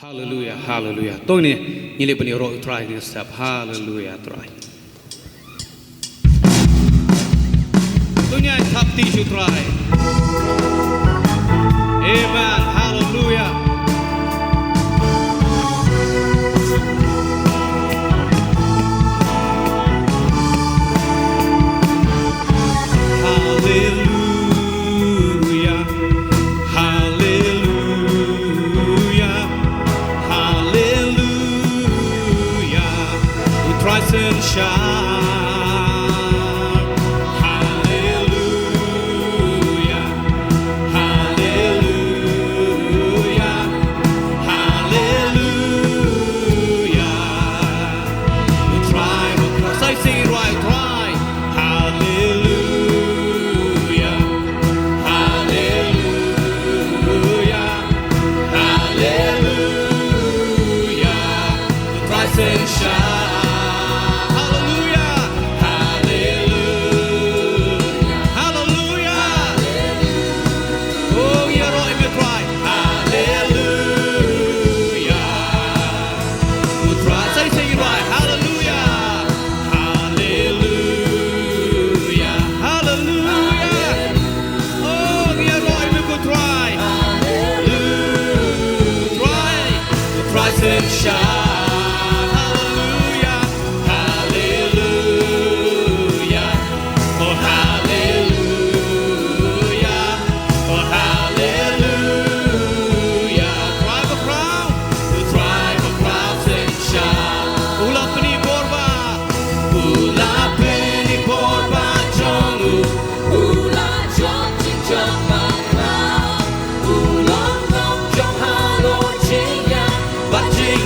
Hallelujah, hallelujah. Tôi nè, như là bên yêu rồi try this step. Hallelujah, try. Tôi nhảy thắp tí chú try. Amen, hallelujah. Hallelujah, hallelujah, hallelujah. We rise and shine. Hallelujah, hallelujah, hallelujah. We try, I sing it right, try. Hallelujah, hallelujah, hallelujah. We rise and shine. Hallelujah, hallelujah, hallelujah. Oh, yeah, right, me try. Hallelujah. We try, say it right. Hallelujah, hallelujah, hallelujah. Oh, yeah, right, me good try. Hallelujah, try. We try and shine. Hallelujah, hallelujah. Oh, hallelujah, oh, hallelujah. Drive a crowd, we drive a crowd and shout. Ulapni borba, ulapni borba, Jong, ula Jong, Jingdonkam, ulong Jong, Howell, Jing, but Jing.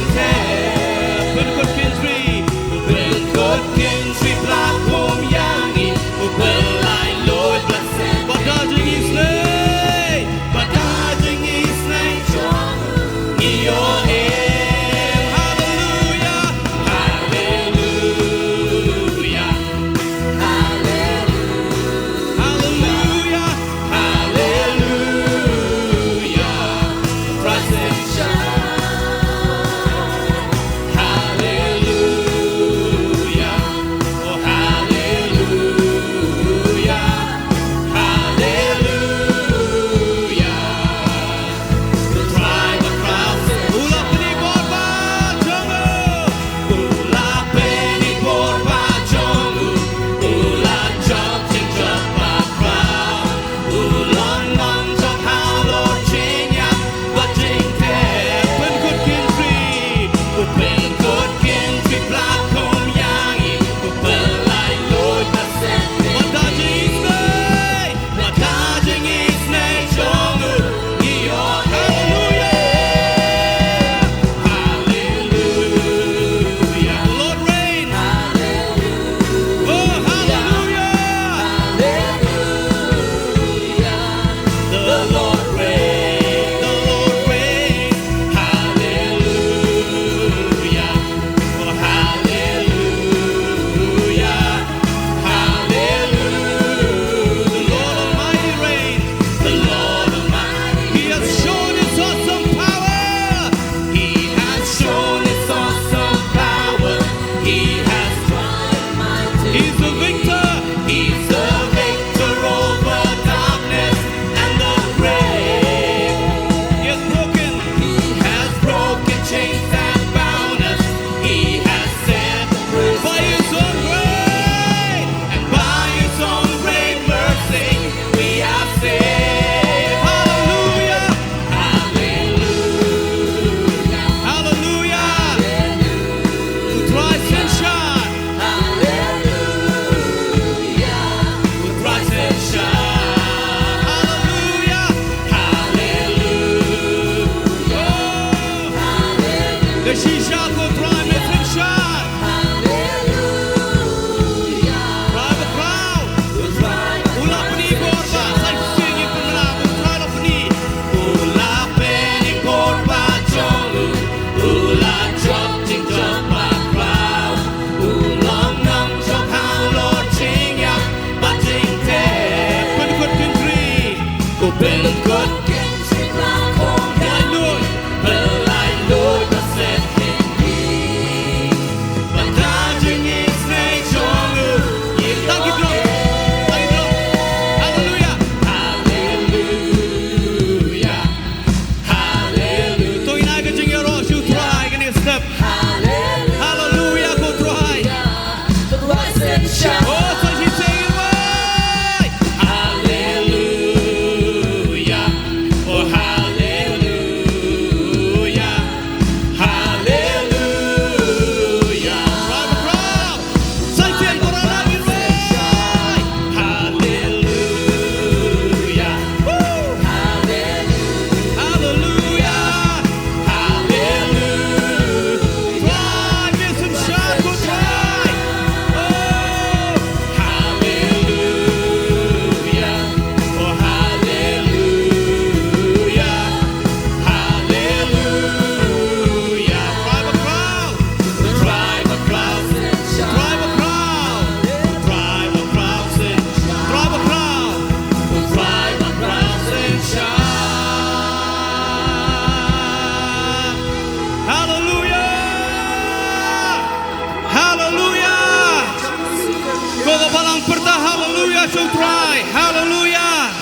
Porta hallelujah so try. Hallelujah.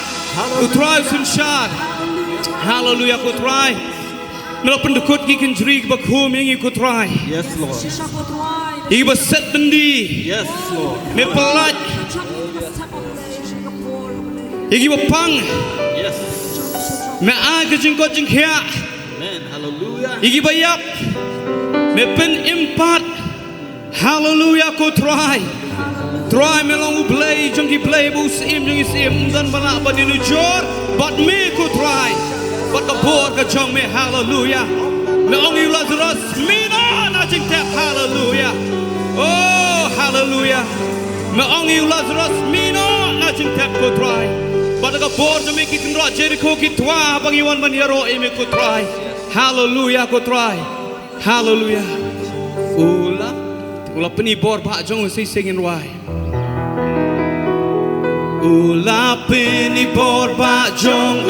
Ku try sunshad. Hallelujah ku try. Melo pendekut ki kenjri bakhum yang ku try. Yes, Lord. Iki beset bendi. Yes, Lord. Me pelat. Iki bapang. Yes. Me ai ke jingkot jingkhia. Amen. Hallelujah. Iki bayak. Me pen impat. Hallelujah ku try. Try me long play jongki play bu sim jongki sim dan bana badinu jor but me ku try. But the board ka jong me hallelujah. Me ongi Lazarus me na jing tap hallelujah. Oh hallelujah. Me ongi Lazarus me na jing tap ku try. But the board to make it in rock Jericho ki twa bang iwan man yaro e me ku try. Hallelujah ku try. Hallelujah. Ula peni board pa jong si singing why. Ula peni board pa jong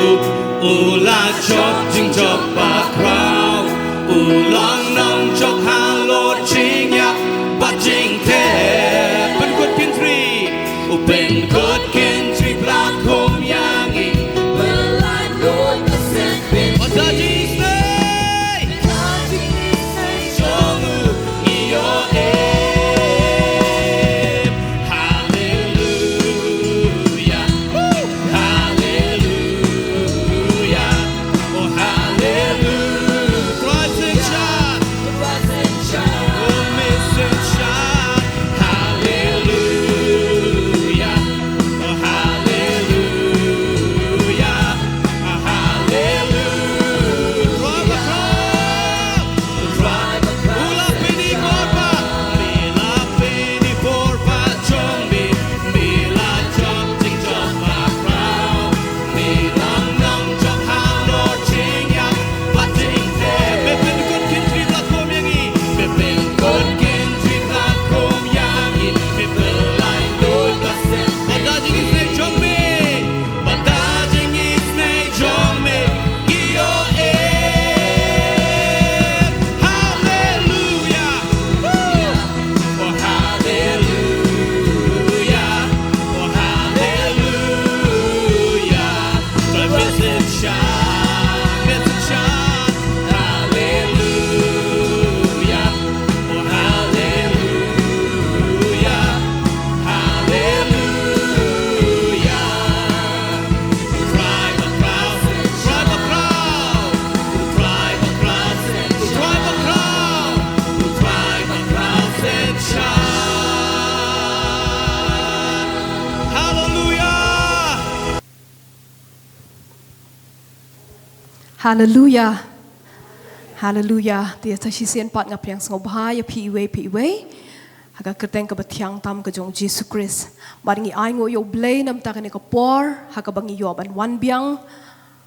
Ula chok jing chok ba crow Ulang nong chok ha lord ching yak ba jing te Pen good kin tree Pen good kin tree black home yangi Well I know the same pin What's that jing say? Jong iyo Hallelujah. Hallelujah. Dia tersisian pat ngap yang sengau bahaya pi iwe. Haga kerteng ke betiang tam ke jong Jesus Christ. Baringi ai ngo yo blay nam ta kene ke por. Haga bangi yo ban wan biang.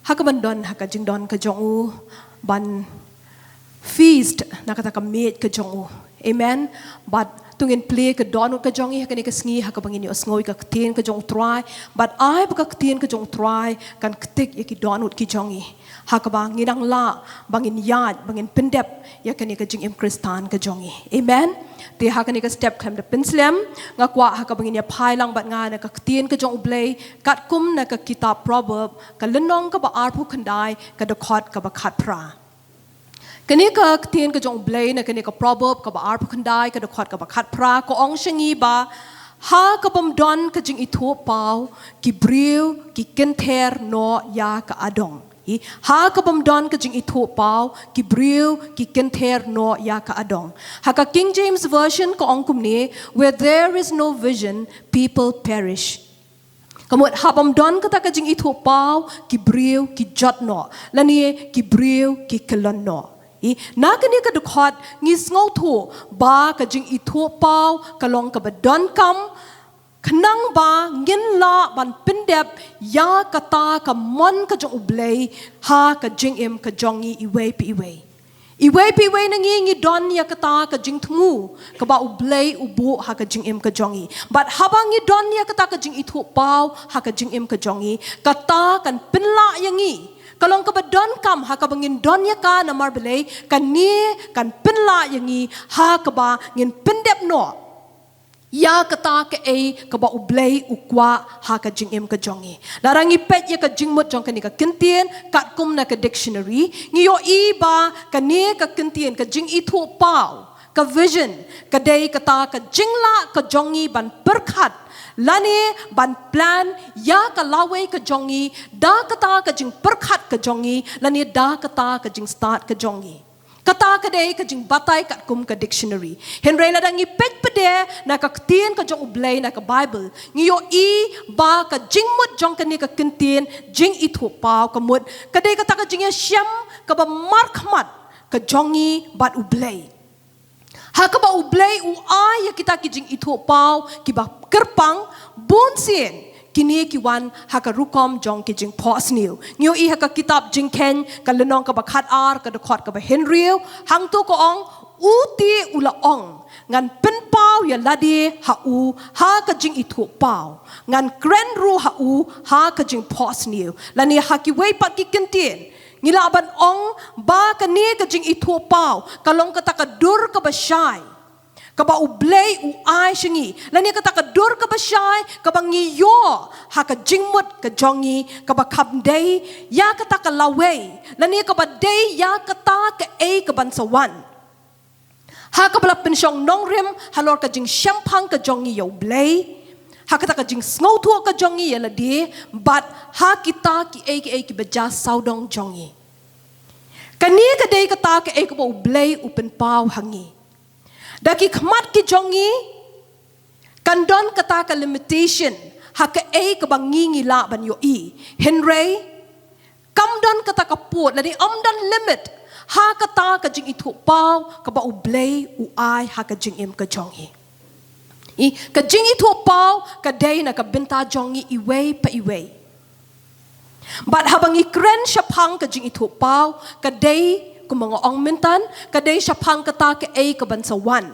Haga ban don haga jingdon ke jong u. Ban feast nakata ka meet ke jong u. Amen. But tungin play ke don ke jong i haga ni ke sngi haga bangi ni osngoi ke ketien ke jong try. But ai baka ketien ke jong try kan ketik ya ki don ki jong i. Hakaba ngidang la bangin yad bangin pendep ya kani ka jing im kristan ka jongi amen ti hakani ka step kham de penslem ngakwa hakabangin ya phailang bat nga na ka tien ka jong ublay kat kum na ka kitab proverb ka lenong ka ba arpu khandai ka de khot ka ba khat pra kani ka tien ka jong ublay na kani ka proverb ka ba arpu khandai ka de khot ka ba khat pra ko ong shangi ba ha ka bam don ka jing ithu pau ki briu ki kenther no ya ka adong ha ka bam don ka jing ithu pau ki briu ki kenther no ya ka adong ha ka King James version ko ong kumni where there is no vision people perish kamot ha bam don ka ta ka jing ithu pau ki briu ki jot no lani ki briu ki kelon no na kani ka dukhot ngis ngau thu ba ka jing ithu pau ka long ka ba don kam Kenang ba ngin la ban pendep ya kata ka mon ka jong ublay ha ka jing im ka jongi iwe pi iwe nangi don ya kata ka jing tmu ka ba ublay ubu ha ka jing im ka jongi but habang ngi don ya kata ka jing ithu pau ha ka jing im ka jongi kata kan penla yangi kalong ka ba don kam ha ka bangin don ya ka na marbelay kan ni kan penla yangi ha ka ba ngin pendep no Ya kata ke ke ba ublay ukwa ha ka jing em ka jongi. Darangi pet ya ka jingmut jong ka ni ka kentien kat kum na ka dictionary. Ngiyo ba ka ni ka kentien ka jing itu pau ka vision ka day kata ka jingla ka jongi ban berkat. Lani ban plan ya ka lawe ka jongi da kata ka jing berkat ka jongi lani da kata ka jing start ka jongi. Kata kadai ka jing batay kat kum ka dictionary. Henry ladang ipet pede na ka ketien ka jong ublay na ka Bible. Ngiyo ba ka jingmut jong ka ni ka kentien jing itu pau ka mut. Kadai kata ka jing syam ka ba markmat ka jongi bat ublay. Ha ka ba ublay ay ya kita ki jing itu pau ki ba kerpang bonsien. Kini kiwan haka rukom jong ki jing pos niu. Ngiyo haka kitab jing ken ka lenong ka bakhat ar ka dekot ka ba henriu hang tu ko ong uti ula ong ngan penpau ya ladi ha ka jing itu pau ngan grand ru ha ka jing pos niu lani haki wei pat ki kentien ngila ban ong ba ka ni ka jing itu pau kalong kata ka dur ka ba syai kaba ublay ai shingi lani kata ka dur ka basyay kaba ngiyo ha ka jingmut ka jongi kaba kapday ya kata ka lawe lani kaba day ya kata ka ka bansawan ha ka bala pensyong nongrim halor ka jing syampang ka jongi yo blay ha kata ka jing sngotu ka jongi ya ladi but ha kita ki baja saudong jongi kani ka day kata ka ka ublay upen pau hangi daki khmat ki jongi kandon kata ka limitation haka ka bangingi la ban yo henry kamdon kata ka put lani amdan limit ha kata ka jing itu pau ka ba ublay ai haka jing em ka jongi ka jing itu pau ka day na ka binta jongi iway pa iway but habang ikren syapang ka jing itu pau ka day kung mga ong mintan, kaday siya pang kata ke ka bansawan.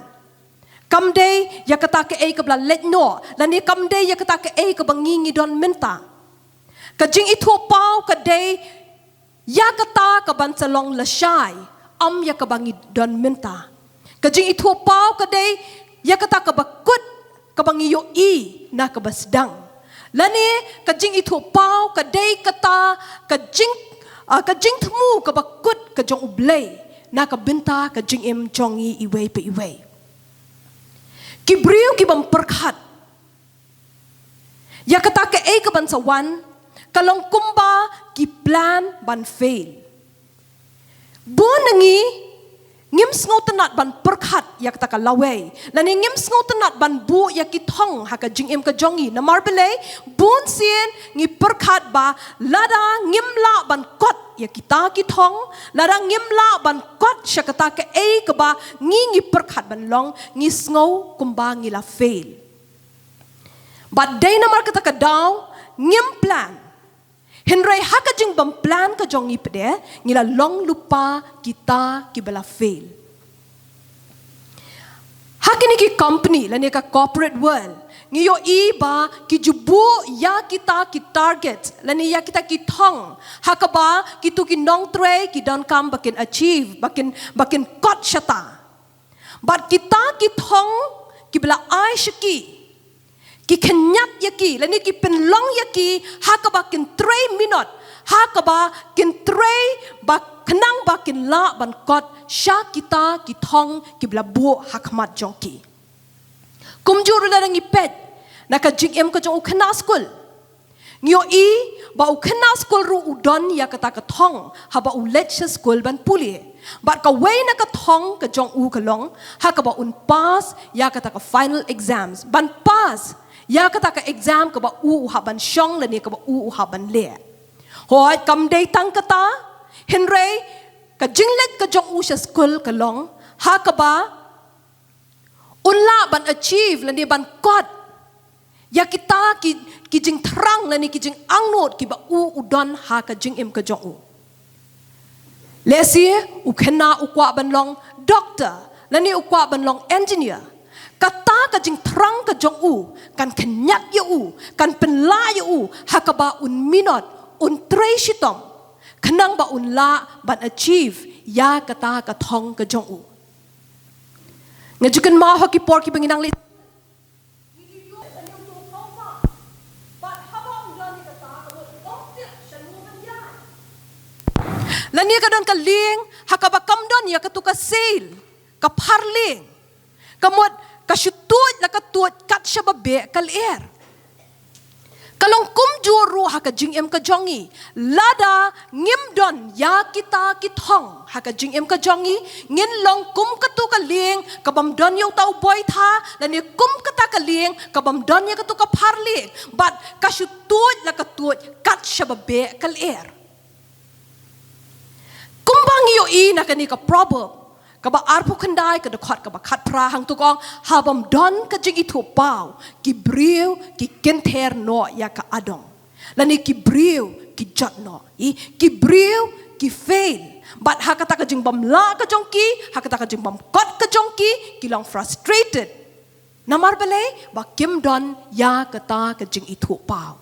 Kamday, ya kata ke ka bla letno, lani kamday, ya kata ke ka bangingi don minta. Kajing ito pao, kaday, ya kata ka bansalong lasyay, ya ka bangi don minta. Kajing ito pao, kaday, ya kata ka bakut, ka bangiyo na kabasdang. Lani, kajing ito pao, kaday kata, kajing temu ka bakut ka jong ublay na ka binta ka jing em jongi iway pa iway. Kibriw ki bang perkat. Ya kata ka ka bansawan kalong kumba ki plan ban fail. Bonangi ngim sngo tanat ban perkat ya kata ka laway. Lani ngim sngo tanat ban bu ya ki thong ha ka jing em ka jongi na marbelay bon sien ngi perkat ba lada ngim la ban kot ya kita ki thong lada ngim la ban kot sya kata ka ka ba ngi perkat ban long ngi sngo kumba ngi la fail. But day na mar kata ka daw ngim plan Henry haka jing bam plan ka jongi pede ngila long lupa kita kibala fail. Hakini ki company lani ka corporate world ngiyo ba ki jubu ya kita ki target lani ya kita ki thong hakaba kitu ki nong tre ki don kam bakin achieve bakin kot shata. But kita ki thong kibala ai shiki ki kenyat yaki lani ki penlong yaki hakaba kin 3 minute hakaba kin 3 ba kenang ba kin la ban kot sya kita ki thong ki bla bu hakmat jongki kumjur la ngi pet na ka jing em ka jong khana school ngyo ba u khana school ru udon ya kata ka thong haba u lecture school ban puli but ka way na ka thong ka jong u ka long hakaba un pass ya kata ka final exams ban pass ya kata ka exam ka ba haban syong lani ka ba haban le hoy kam day tang kata henry ka jinglet ka jong sya school ka long ha ka ba unla ban achieve lani ban kot ya kita ki jing trang lani ki jing angnot ki ba udon ha ka jing em ka jong lesi khena kwa ban long doctor lani kwa ban long engineer kata ka jing trang ka jong kan kenyat kan penla hakaba un minot un treshitom kenang ba un la ban achieve ya kata ka thong ka jong ngajukan ma hoki por ki banginang li Lani kadon kaling hakabakamdon ya katu ka sail ka parling. Kamot kasyutut la katut kat syababe kal air. Kalong kumjuru haka jing em ka jongi lada ngimdon ya kita kithong haka jing em ka jongi ngin long kum katu kaling kabamdon yung tau boy tha lani kum kata kaling kabamdon ya katu ka parling but kasyutut la katut kat syababe kal air. Kumbang iyo na kani ka problem kaba arpu kendai ka dekhat kaba khat pra hang tukong habam don ka Jingithuh pau ki briu ki kenter no ya ka adong lani ki briu ki jot no ki briu ki fail but hakata ka jing bam la ka jongki hakata ka jing bam kot ka jongki ki long frustrated namar bale ba kim don ya kata ka Jingithuh pau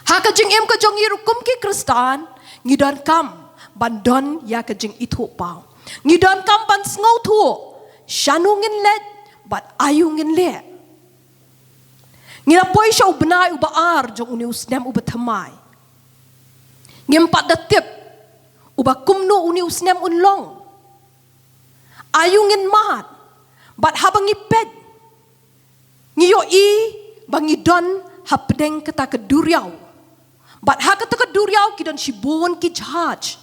haka jing em ka jongi rukum ki kristan ngidon kam bandon ya ka Jingithuh pau ngidon kam ban ngau thu shanu ngin let but ayu ngin le ngira poi sha ubnai ubaar jong uni usnem ubathamai ngimpat datip uba kumnu uni usnem unlong ayu ngin mat but habang ipet ngiyo bangidon hapdeng kata keduriau but hakata keduriau kidon shibon ki jhaj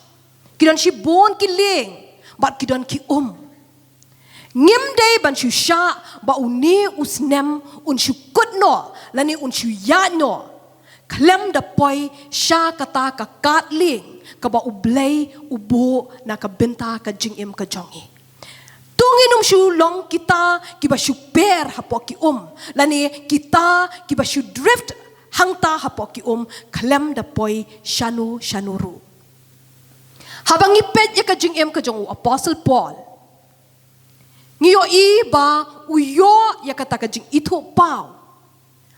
kidon shibon ki ling but kidon ki ngim day ban shu sha ba uni usnem un shu kutno lani un shu ya no klem da poi sha kata ka katling ka ba ublay ubo na ka benta ka jingim ka jongi tungin shu long kita ki ba shu per hapo ki lani kita ki ba shu drift hangta hapo ki klem da poi shanuru habang ipet ya ka jingim ka jong apostle Paul ngiyo ba uyo ya kata ka Jingithuh pau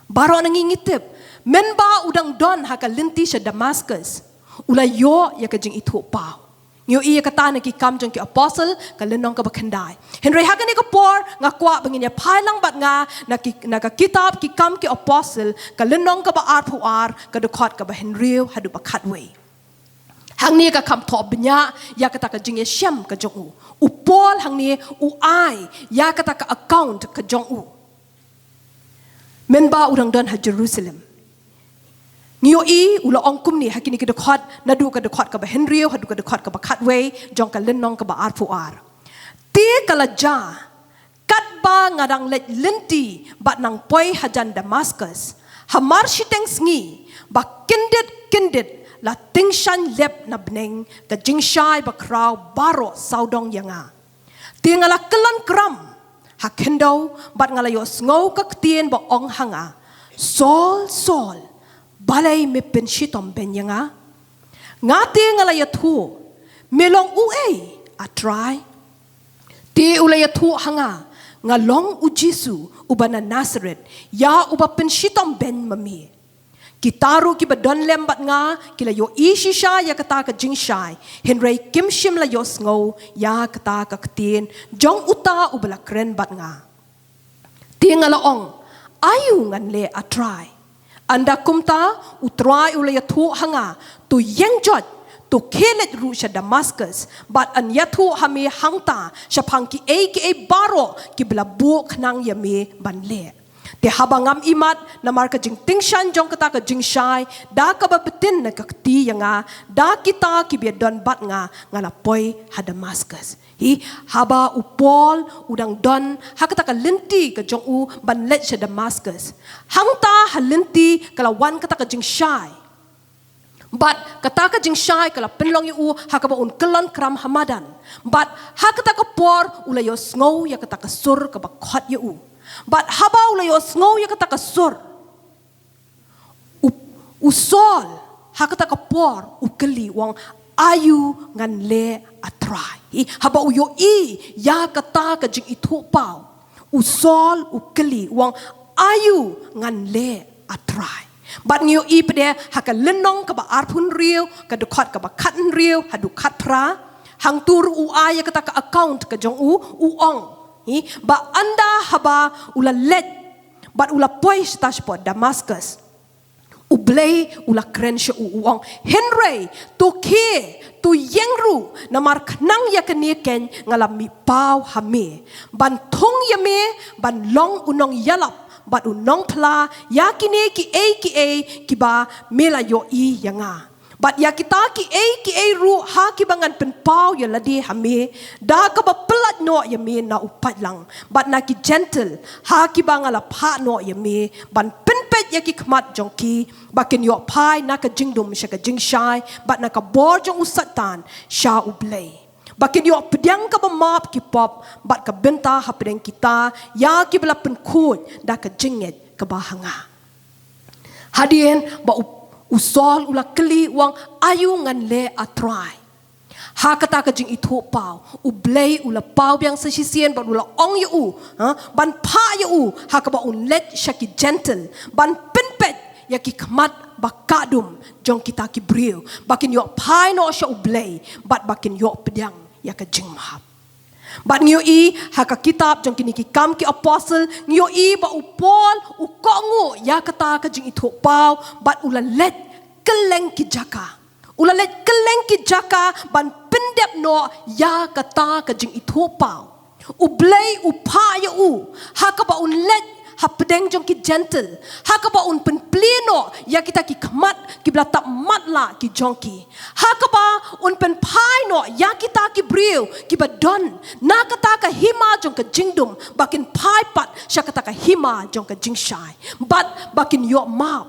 baro nangingitip men ba udang don haka linti sa Damascus ulayo ya ka Jingithuh pau ngiyo ya kata na ki kam jong ki apostle ka lenong ka bakandai henry haka ni ka por nga kwa bangin ya pailang bat nga na ka kitab ki kam ki apostle ka lenong ka ba arpuar ka dukot ka ba henry hadu ba katway hang ni ka kam top benya ya kata ka jing syam ka jong upol hang ni ai ya kata ka account ka jong men ba urang don ha Jerusalem ngiyo ula ongkum ni hakini ka dekhat nadu ka dekhat ka ba Henry hadu ka dekhat ka ba Katway jong ka lenong ka ba arpuar ti kala ja kat ba ngadang let lenti bat nang poi hajan Damascus hamar shiteng sngi ba kindit la tingshan lep na bneng ka jingshai ba kraw baro saudong yanga tingala kelan kram hakendo bat ngala yo ngau ka ktien ba ong hanga sol balay me penshitom ben yanga ngati ngala ya thu melong a try ti ulay thu hanga ngalong u Jisu uba na Nazareth ya uba penshitom ben mami kitaru ki badon lembat nga kila yo ishisha ya kata ka jingshai henry kimshim la yo sngo ya kata ka ktin jong uta ubala kren bat nga tingala ong ayu ngan le a try anda kumta utrai ulaya thu hanga tu yengjot tu kelet ru sha Damascus but an yathu hami hangta sha phangki a baro ki bla bu khnang yami banle te habangam imat na marka jing tingshan jong kata ka jing shai da ka babetin na kakti yanga da kita ki biadon bat nga ngalapoi ha Damascus hi haba upol udang don hakata ka linti ka jong u banlet sa Damascus hangta halinti kala wan kata ka jing shai but kata ka jing shai kala penlong yu hakaba un kelon kram hamadan but hakata ka por ulayo sngow ya kata ka sur ka bakhat yu but habaw layo sngow ya kata kasur usol hakata kapor ukeli wang ayu ngan le atrai habaw yo ya kata ka Jingithuh pau usol ukeli wang ayu ngan le atrai but ngiyo pede haka lenong ka ba arpun riu ka dukhat ka ba khatn riu hadu khat pra hang tur ya kata ka account ka jong ong ba anda haba ula let but ula poi stash po Damascus uble blay ula kren sha uang Henry tu ke tu yengru namar knang ya keniken ngalam mi pau hame ban thong yame ban long unong yalap bat unong pla yakine ki ki ba mela yo I yanga bat ya kita ki ru ha ki bangan pen pau ya ladi hame da ka ba pelat no ya me na upat lang bat na ki gentle ha ki bangala pha no ya me ban pen pet ya ki khmat jong ki bakin yo pai na ka jingdum sha ka jing shai bat na ka bor jong usatan sha ublay bakin yo pedang ka ba map ki pop bat ka benta ha pedang kita ya ki bela pen khut da ka jinget ka ba hanga hadien ba usol ula keli wang ayu ngan le atrai ha kata ka jing itu pau ublay ula pau biang sesisien ban ula ong yu ban pa yu ha ka ba unlet shaki gentle ban penpet ya ki khmat bakadum jong kita ki briu bakin yo pai no sha ublay bat bakin yo pedang ya ka jing mahap bat ngio I ha ka kitab jong kini ki kam ki apostle ngio I ba upol u kongu ya kata ka jing itu pau bat ula let keleng ki jaka ula let keleng ki jaka ban pendep no ya kata ka jing itu pau ublay upa ya ha ka ba un let ha pedeng jong ki gentle ha ka ba un pen pleno ya kita ki khmat ki bla tap mat la ki jong ki ha ka ba un pen pai no ya kita ki briu ki ba don na kata ka hima jong ka jingdum bakin pai pat sha kata ka hima jong ka jing shai but bakin yo map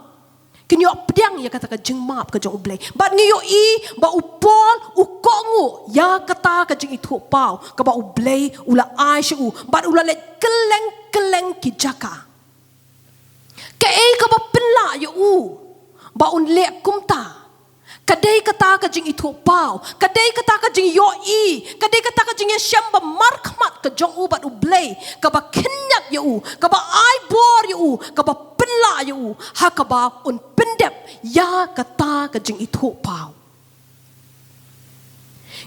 kin yo pedang ya kata ka jing map ka jong ublay but ngiyo I ba upol u kongu ya kata ka jing itu pau ka ba ublay ula ai shu but ula let keleng ki jaka ka ka ba penla ya ba un le kumta kadai kata ka jing itu pau kadai kata ka jing yo I kadai kata ka jing syam ba markmat ka jong bat ublay ka ba kinyak ya ka ba ai bor ya ka ba penla ya ha ka ba un pendep ya kata ka jing itu pau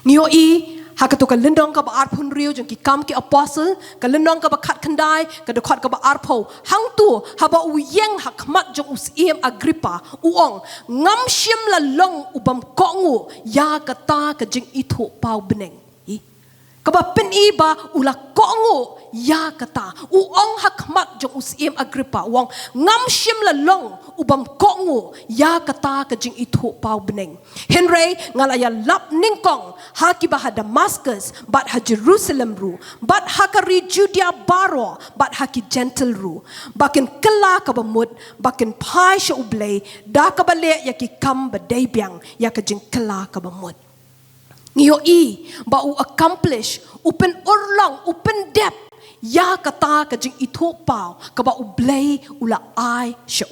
ngio I ha ka to ka lendong ka ba ar phun riu jong ki kam ki apostle ka lendong ka ba khat khandai ka de khat ka ba ar pho hang tu ha ba u yeng ha khmat jong usiem agripa uong ngam shim la long ubam kongu ya kata ka jing itu pau beneng ka ba pen I ba ula kongu ya kata uong ha khmat jong usiem agripa uong ngam shim la long ubam kongu ya kata ka jing itu pau beneng Henry ngala ya lap ningkong ha ki ba ha Damascus but ha Jerusalem ru but ha ka ri Judea baro but ha ki gentle ru bakin kela ka ba mut bakin pai sha ublay da ka ba le ya ki kam ba dai biang ya ka jing kela ka ba mut ngio I ba u accomplish upen urlong upen dep ya kata ka jing itu pau ka ba ublay ula ai sha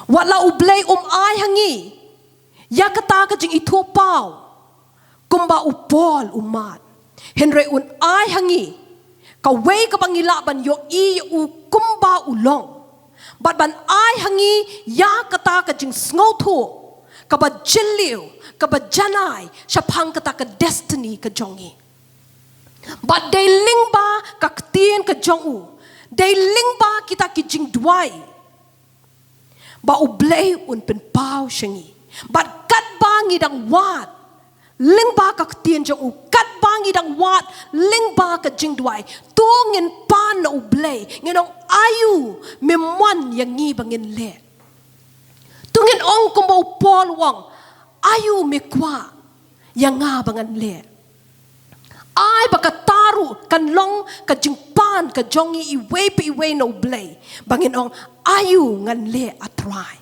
wala ublay ai hangi ya kata ka jing itu pau kumba upol umat Henry un ai hangi ka wei ka bangila ban yo I u kumba ulong bat ban ai hangi ya kata ka jing sngotu ka ba jiliu ka ba janai syapang kata ka destiny ka jongi but they lingba ka ktien ka jongu they lingba kita ki jing duai ba ublay un pen pau shangi but kat bangi dang wat lingba ka ktien jongu kat bangi dang wat lingba ka jing duai tungin pan na ublay nginong ayu memwan yang ngi bangin le tungin ong kumba upol wang ayu mekwa yang nga bangan le ai bakataru kan long ka jingpan ka jongi iwe no blay bangin ong ayu ngan le atrai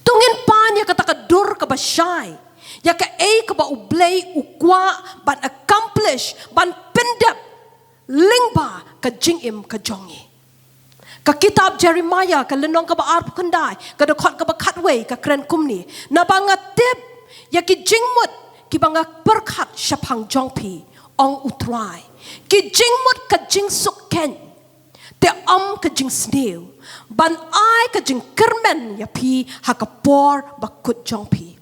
tungin pan ya kata ka dur ka basyai ya ka ka ba ublay ukwa ban accomplish ban pendap lingba ka jingim ka jongi ka kitab Jeremiah ka lenong ka ba arp kandai ka dokot ka ba katway ka kren kumni na bangatip ya ki jingmut ki banga perkhat syapang jongpi ong utrai ki jingmut ka jingsuk ken te ka jing snew ban ai ka jing kermen ya pi ha ka por bakut jongpi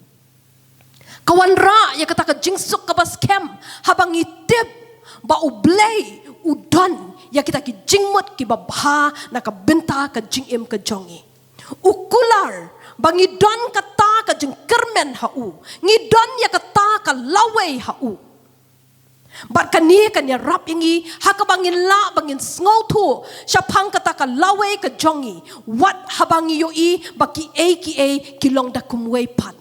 kawan ra ya kata ka jingsuk ka bas kem habang itip ba ublay udon ya kita ki jingmut ki babha na ka benta ka jingim ka jongi Ukular bangi don kata ka jeng kermen hau. Ngi don ya kata ka lawe hau. Bat kani kan ya rap yangi haka bangin la bangin ngau tu syapang kata ka lawe ka jongi wat habangi yo I baki ki kilong da kumwe pat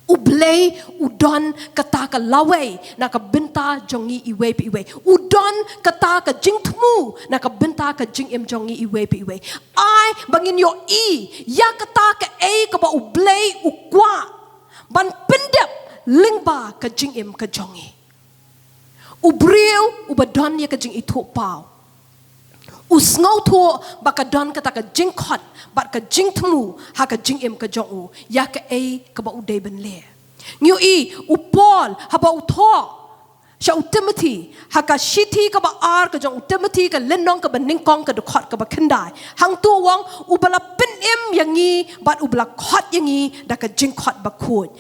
ublay udon kata ka lawe na ka benta jongi iwe pi iwe udon kata ka jingtmu na ka benta ka jingem jongi iwe pi iwe ai bangin yo I ya kata ka ka ba ublay ukwa ban pendep lingba ka jingem ka jongi Ubriu ubadon ya ka jing itu pau. Usngau tu baka don kata ka jing khot bat ka jing temu ha ka jing em ka jong u ya ka ka ba udai ben le. Ngiu I upol ha ba utho sha Timothy ha ka shiti ka ba ar ka jong Timothy ka lenong ka ba ningkong ka khot ka ba kendai. Hang tu wang ubala pen em yangi bat ubala khot yangi da ka jing khot ba khut.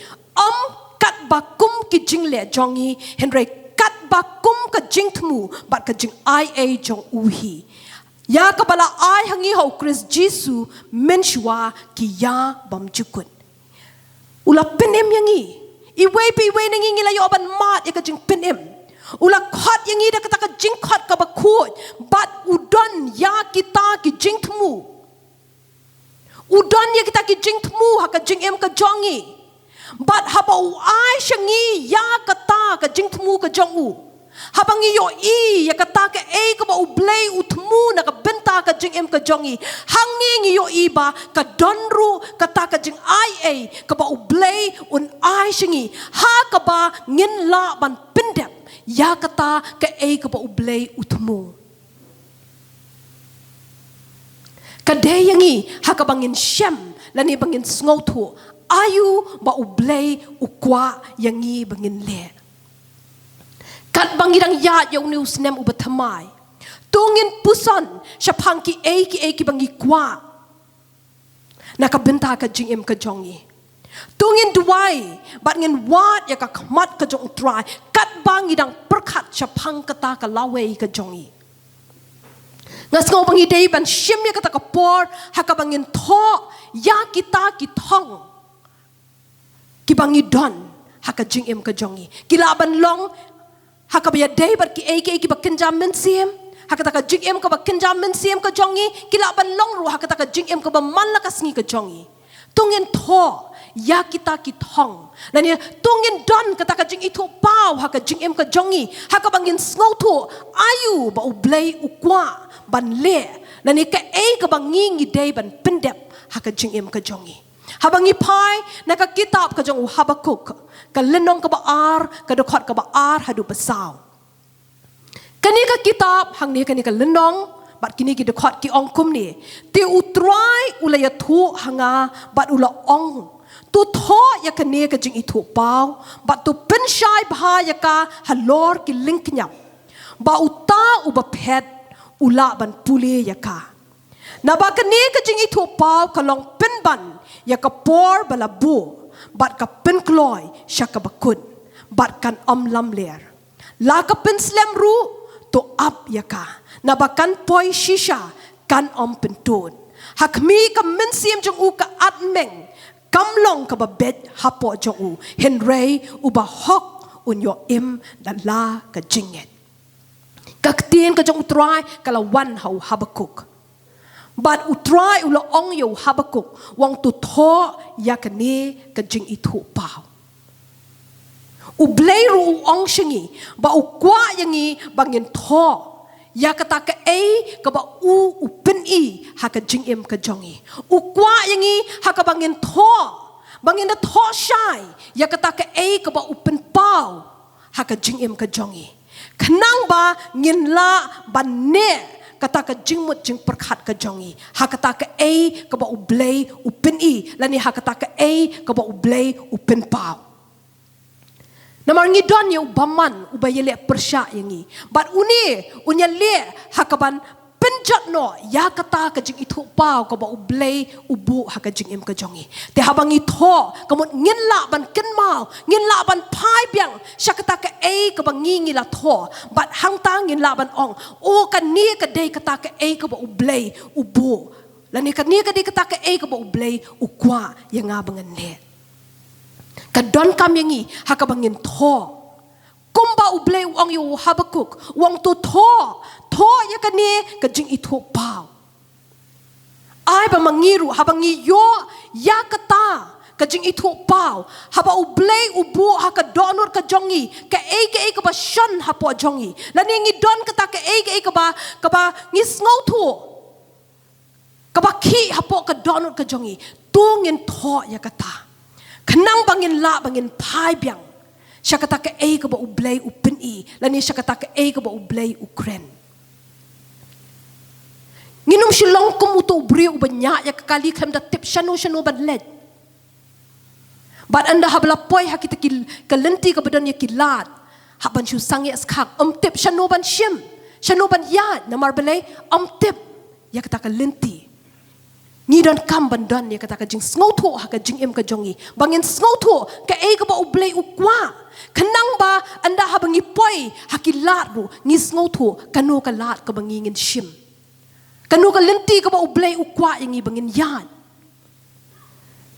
Kat ba kum ki jing le jongi Henry kat bakum ka jingtmu bat ka jing jong uhi ya ka bala ai hangi ho Chris Jesu menshwa ki ya bam jukut ula penem yangi iwe pi we nangi ngila yo ban mat ya ka jing penem ula khat yangi da ka ta ka jing khat ka ba khut bat udon ya kita ki jingtmu udon ya kita ki jingtmu ha ka jing em ka jongi But habau ai shangi ya kata ka jingtmu ka jongu. Habangi yo I ya kata ka ka ba ublay utmu na ka benta ka jing em ka jongi. Hangi yo I ba ka donru kata ka jing ai ka ba ublay un ai shangi. Ha ka ba ngin la ban pendep ya kata ka ka ba ublay utmu. Kadeyangi ha ka bangin shem lani bangin sngotu. Ayu ba ublay ukwa yangi bangin le. Kat bangirang ya yung news nem ubatamay. Tungin puson siya pangki ki bangi kwa. Nakabenta ka jing em ka jongi. Tungin duway bat ngin wat ya ka kamat ka jong try. Kat bangirang perkat siya pang kata ka laway ka jongi. Ngas ngau bangi day ban shim ya kata ka por haka bangin to ya kita kitong. Kibangi don haka jing em ka jongi kilaban long haka baya day bar ki ba kenjam men sim haka ta ka jing em ka ba kenjam men sim ka jongi kilaban long ru haka ta ka jing em ka ba man la ka sngi ka jongi tungin tho ya kita ki thong nani tungin don ka ta ka jing itu pau haka jing em ka jongi haka bangin ngau tu ayu ba ublay ukwa ban le nani ka ka bangi ngi day ban pendep haka jing em ka jongi Habangi pai naka kitab ka jong Habakuk ka lenong ka baar ka dokot ka baar hadu basaw. Kani ka kitab hang ni kani ka lenong bat kini ki dokot ki ongkum ni ti utrai ulaya thu hanga bat ula ong tu tho ya kani ka jing itu pau bat tu penshai bha ya ka halor ki linknyap ba uta uba phet ula ban puli ya ka na ba kani ka jing itu pau ka long penban ya ka por balabu bat ka penkloy sya ka bakun bat kan lam ler la ka penslem ru to up ya ka na bakan poi shisha kan pentun hakmi ka mensim jong u ka atmeng kamlong ka babet hapo jong u henrei uba hok un yo im dan la ka jinget kaktien ka jong try kala wan hau Habakuk But utrai ula ong yo Habakuk wang tu tho yakane ka jing itu pau. Ublay ru ong shingi ba ukwa yangi bangin tho yakata ka ka ba upen ha ka jing em ka jongi. Ukwa yangi ha ka bangin na tho shai yakata ka ba upen pau ha ka jing em ka jongi. Kenang ba ngin la ban ne kata ka jingmut jing perkhat ka jongi ha kata ka ka ba ublay upen lani ha kata ka ka ba ublay upen pau namar ngidon yu baman ubayele persya yangi bat unya le ha ka ban penjat no ya kata ka jing itu pau ka ba ublay ubu ha ka jing em ka jongi te habangi tho kamot ngin la ban ken mau ngin la ban pai biang sya kata ka ka ba ngi la tho bat hang ta ngin la ban ong o ka ni ka dei kata ka ka ba ublay ubu Lani ka ni ka di kata ka ka ba ublay ukwa yang nga bangan le. Kadon kam yang i haka bangin tho. Kumba ublay uang yu Habakuk uang tu tho ya ka ni ka Jingithuh pau. Ai ba mangiru habangi yo ya kata ka Jingithuh pau haba ublay ubu haka donor ka jongi ka ka ba shan hapo jongi lani ngi don kata ka ka ba ngis ngautu ka ba ki hapo ka donor ka jongi tungin tho ya kata kanang bangin la bangin pai biang siya kata ka ba ublay upin i lani siya kata ka ba ublay ukren nginum Shillong kum utu ubri ubanya ya kali kam da tip shanu ban led. But anda habla poi hakita kalenti ka badan ya kilat haban shu sangi askak tip shanu ban shim shanu ban ya na marbelay tip ya kata kalenti ni don kam bandan ya kata ka jing sngoto ha ka jing em ka jongi bangin sngoto ka ka ba ublay ukwa kanang ba anda habangi poi hakilat ru ni sngoto kanu ka lat ka bangingin shim kanu ka lenti ka ba ublay ukwa yang ibangin yan.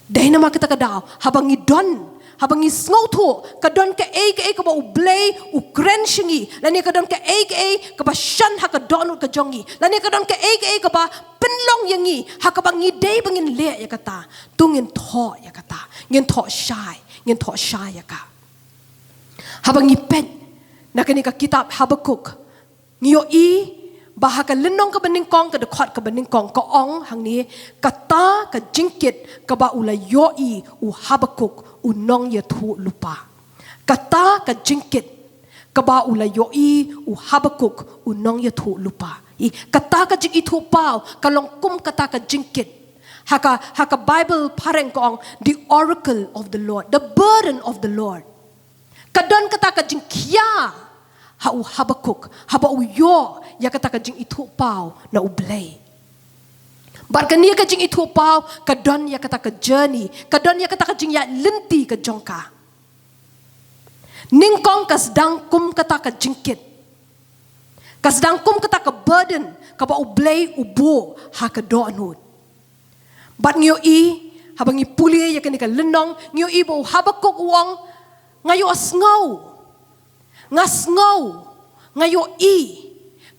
Dahil naman kita kadaw, habang i sngoto, kadon ka ka ba ublay, ukren shingi, lani kadon ka ka ba shan haka donut ka jongi, lani kadon ka ka ba pinlong yangi, haka ba day bangin le ya kata, tungin tho ya kata, ngin tho shy ya ka. Habang ipet, na kanika kitab Habakuk, ngiyo bahaka lenong ka beningkong ka dekot ka beningkong ka ong hang ni kata ka jingkit ka ba ula yoi u Habakuk u nong yathu lupa kata ka jingkit ka ba ula yoi u Habakuk u nong yathu lupa I kata ka Jingithuh pau kalong kum kata ka jingkit haka Bible pareng ko ong the oracle of the Lord the burden of the Lord kadon kata ka jingkia ha u Habakuk haba u yo ya kata ka Jingithuh pau na ublay. Bar kania ka Jingithuh pau kadon ya kata ka journey, kadon ya kata ka jing ya lenti ka jongka. Ningkong kasdang kum kata ka jingkit. Kasdang kum kata ka burden ka ba ublay ubo ha ka doonhud. Bar ngiyo habang ipuli ya kanika lenong ngiyo bo Habakuk uong ngayo asngaw. Ngayo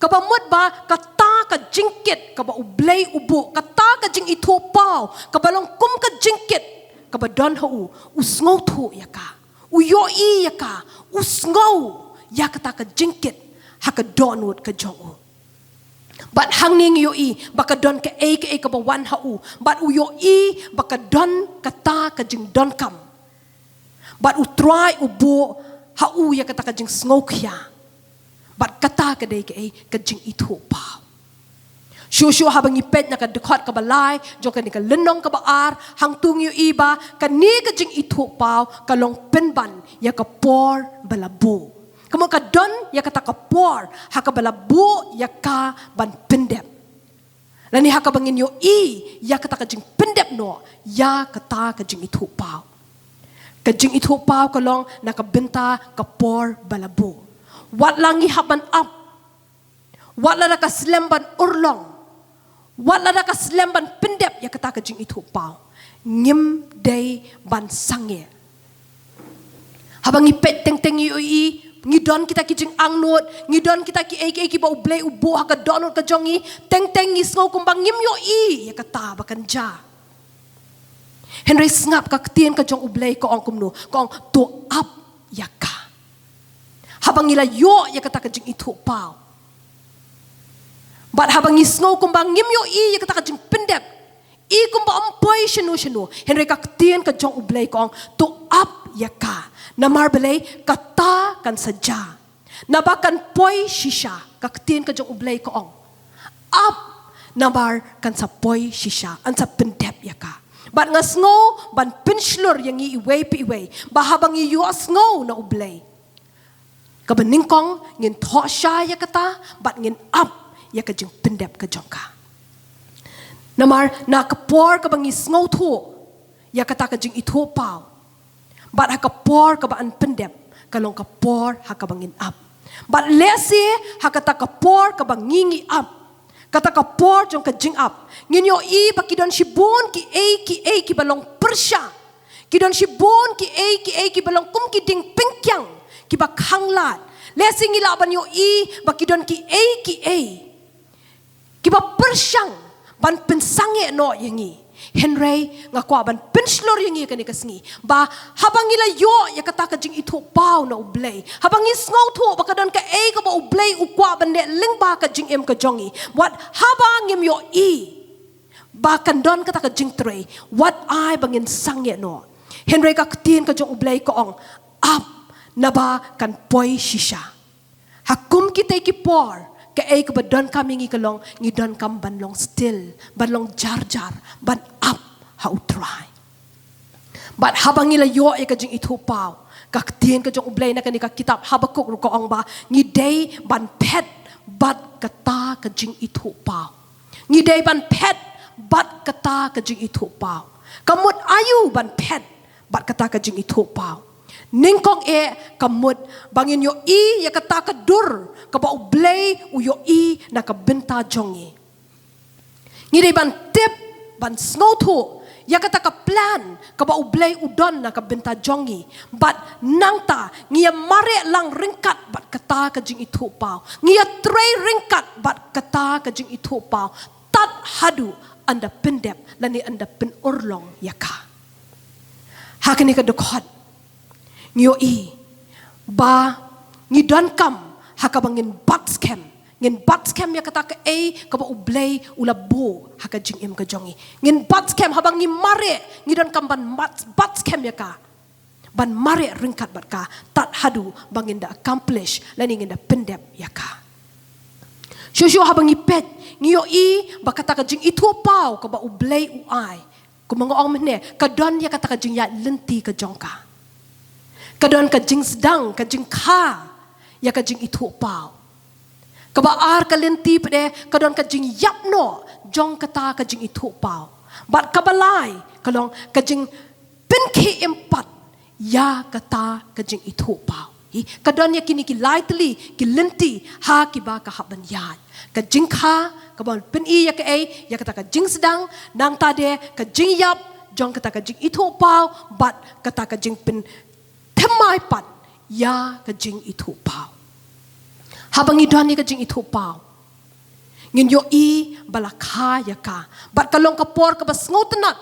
kabamot ba kata ka jingkit kaba ublay ubo kata ka Jingithuh pau kabalong kum ka jingkit kabadon hau usngaw thu ya ka uyo ya ka usngaw ya kata ka jingkit haka donut ka jongo but hangning yo baka don ka kabawan hau but uyo baka don kata ka Jingdonkam but utry ubo hau ya kata ka jing sngaw kya but kata ka day ka Jingithuh pau. Shushu habang ipet na ka dekot ka balay, jong ka ni ka lenong ka baar, hang tung yu iba, ka ni ka Jingithuh pau, kalong penban, ya ka por balabu. Kamu ka don, ya kata ka por, haka balabu, ya ka ban pendep. Lani haka bangin yu ya kata ka jing pendep no, ya kata ka Jingithuh pau. Ka Jingithuh pau kalong nakabenta ka por balabu. Wat langi haban up. Wat lada ka slemban urlong. Wat lada ka slemban pendep ya kata ka Jingithuh pau. Ngim day ban sange. Habang ipet teng-teng ngidon kita ki jing angnut, ngidon kita ki ki ba ublay ubo ha ka donut ka jongi, teng-teng ngisngaw kumbang ngim ya kata bakan ja. Henry ngap ka ketien ka jong ublay ko ong kumno, ko ong to up ya ka. Habang nila yo ya kata ka Jingithuh pau. But habang ngisngaw kumbang ngim ya kata ka jing pendep. Kumba ampoy shanu. Henry ka ketien ka jong ublay ko ong to up ya ka. Na marbelay kata kan saja. Na bakan poy shisha ka ketien ka jong ublay ko ong. Up na bar kan sa poy shisha an sa pendep ya ka. But ngasngaw ban pinslur yang iway piway. Bahabang iyo asngaw na ublay. Kabaningkong ngin tho sya ya kata, bat ngin up ya ka jing pendep ka jongka. Namar na kapor kabang isngaw thu ya kata ka Jingithuh pau. Bat ha kapor kabaan pendep kalong kapor ha kabangin up. Bat lesi ha kata kapor kabang ngingi up. kata ka por jong ka jing up ngin yo i ba kidon shibon ki ki balong persya kidon shibon ki balong kum ki ding pingkyang ki ba khanglat lesing Laban yo i ba kidon ki ki ba persyang ban pensange no yangi Henry ngakwa ban penslor yangi kani kasngi ba habang ila yo ya kata ka jing itu pau na ublay habang isngau tu ba kadon ka ka ba ublay ukwa ban ne ling ba ka jing ka jongi what habang im yo i ba kandon kata ka jing tre what I bangin sangye no Henry ka tin ka jong ublay ko ong up na ba kan poi shisha hakum kita ki por ka ka ba don kami ngi kalong ngi don kam ban long still ban long jar ban up how try but habang ila yo ka jing itu pau ka tin ka jong ublay na kani ka kitab Habakuk ru ko ong ba ngi day ban pet bat kata ka jing itu pau ngi day ban pet bat kata ka jing itu pau kamut ayu ban pet bat kata ka jing itu pau ningkong kamut bangin yo ya kata ka dur ka ba ublay u yo na ka benta jongi ngi ban tip ban snowto ya kata ka plan ka ba ublay udon na ka benta jongi but nangta ngi mare lang ringkat bat kata ka jing itu pau ngi tray ringkat bat kata ka jing itu pau tat hadu anda pendep lani anda pen urlong yaka hakani ka dokot ngiyo ba ngidon-kam hakabangin batskem ngin batskem ya kata ka ka ba ublay ulabo haka jingim ka jongi ngin batskem habang ngi mare ngidon-kam ban batskem ya ka ban mare ringkat bat ka tat hadu bangin da accomplish lani ngin da pendep ya ka shushu habang ipet ngiyo ba kata ka jing itu pau ka ba ublay uai kumangong mene kadon ya kata ka jing ya lenti ka jongka kadon ka jing sedang ka jing kha ya ka jing itu pau ka ba ar ka lenti pede kadon ka jing yap no jong kata ka jing itu pau bat ka balai kalong ka jing pinki empat ya kata ka jing itu pau kadon ya kini ki lightly ki lenti ha ki ba ka haban yat ka jing kha ka ba pin ya ka ya kata ka jing sedang nang tade ka jing yap jong kata ka jing itu pau bat kata ka jing pin temai pat ya ka jing itu pau habang idon ni ka jing itu pau ngin yo balakha ya ka bat kalong ka por ka bas ngotenat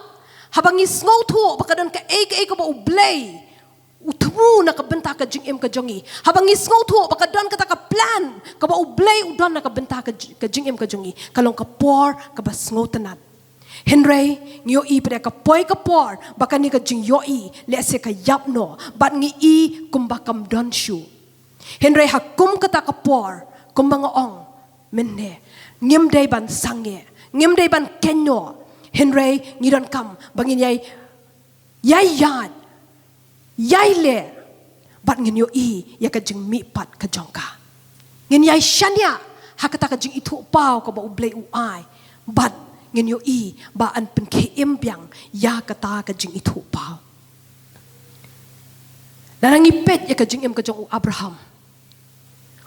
habang isngau tu bakadon ka ka ba ublay utmu na ka benta ka jing ka jongi habang isngau tu bakadon ka ta ka plan ka ba ublay udon na ka benta ka jing ka jongi kalong ka por ka bas ngotenat Henry ngiyo pada ka poi ka por baka ni ka jing yo le se ka yap no bat ngi kumbakam don shu Henry hakum kata ka por kumbang ong menne ngim day ban sange ngim day ban kenyo Henry ngidon kam bangin yai yad yai le bat ngin yo ya ka jing mi pat ka jongka ngin yai shanya hakata ka jing itu pau ka ba ublay uai bat ngin yo ba an pen keim biang ya kata ka jing itu pau larang ipet ya ka jing ka jong Abraham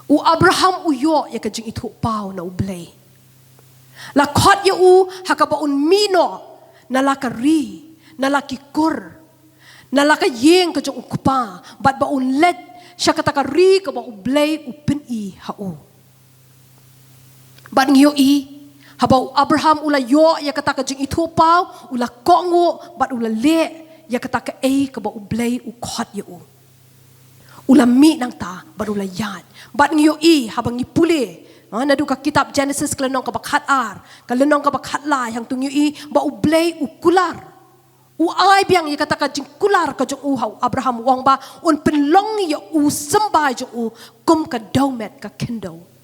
u yo ya ka jing itu pau na ublay la khot ya hakaba un mino na la ka ri na la ki kur na la ka yeng ka jong ukpa bat ba un let sya kata ka ri ka ba ublay upin ha bat ngiyo habau Abraham ula yo ya kata ka jing itu pau ula kongo bat ula le ya kata ka ka ba ublay u khot ya ula mi nang ta bat ula yat bat ngiyo habang ipule nadu ka kitab Genesis kalenong ka bakhat ar kalenong ka bakhat lai hang tungyo ba ublay u kular u ai biang ya kata ka jing kular ka jong hau Abraham wong ba un penlong ya sembay jong kum ka daumet ka kendo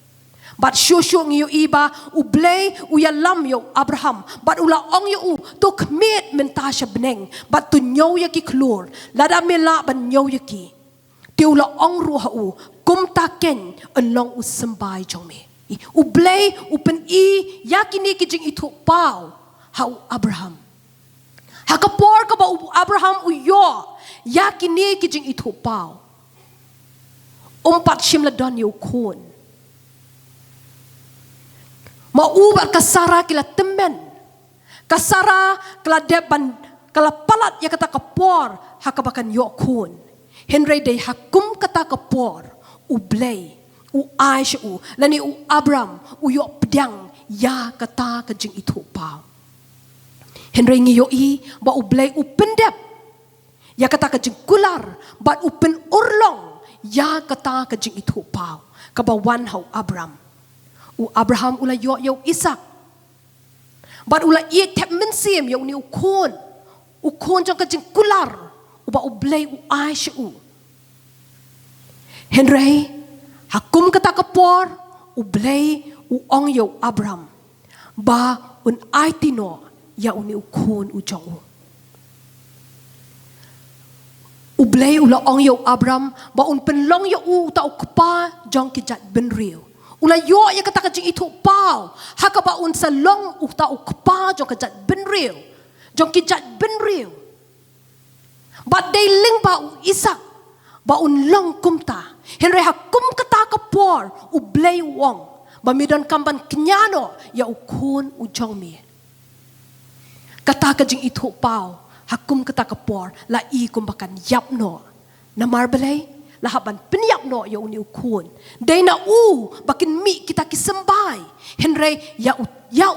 bat shushu ngiyo iba ublay uyalam yo Abraham bat ula ong yo to kmet mentasha beneng bat tu nyaw ya ki klur lada mela ban nyaw ya ki ti ula ong ruha kum taken enlong sembay jong me ublay upen yakini ki jing itu pau hau Abraham hakapor ka ba Abraham uyo yakini ki jing itu pau pat shim la don yo kun Maubat kasara kila temen. Kasara kala deban kala palat ya kata kapor hakabakan yokun. Henry day hakum kata kapor ublay u Aisha u lani u Abram u yok pedang ya kata kejing itu pau. Henry ngiyoi ba ublay u pendep ya kata kejing kular ba u pen urlong ya kata kejing itu pau. Kabawan hau Abram. U Abraham ula yok Isak. But ula iek tep mensim yo ni ukon jong kajing kular uba ublay u Aisha u. Henry hakum kata kapor ublay u ong yo Abram ba un aitino ya uni ukon u jong u. Ublay ula ong yo Abram ba un penlong yo u ta ukpa jong kijat benriu. Ula yo ya kata kajing itu pau hakaba un salong uta ukpa jong kajat benriu jong kijat benriu but they ling ba u Isak ba un long kumta Henry hakum kata kapor ublay wong ba midon kamban kenyano ya ukun u jong mi kata kajing itu pau hakum kata kapor la I kumbakan yapno na marbelay lahaban penyap no ya uni ukun. Day na bakin mi kita kisembay. Henry ya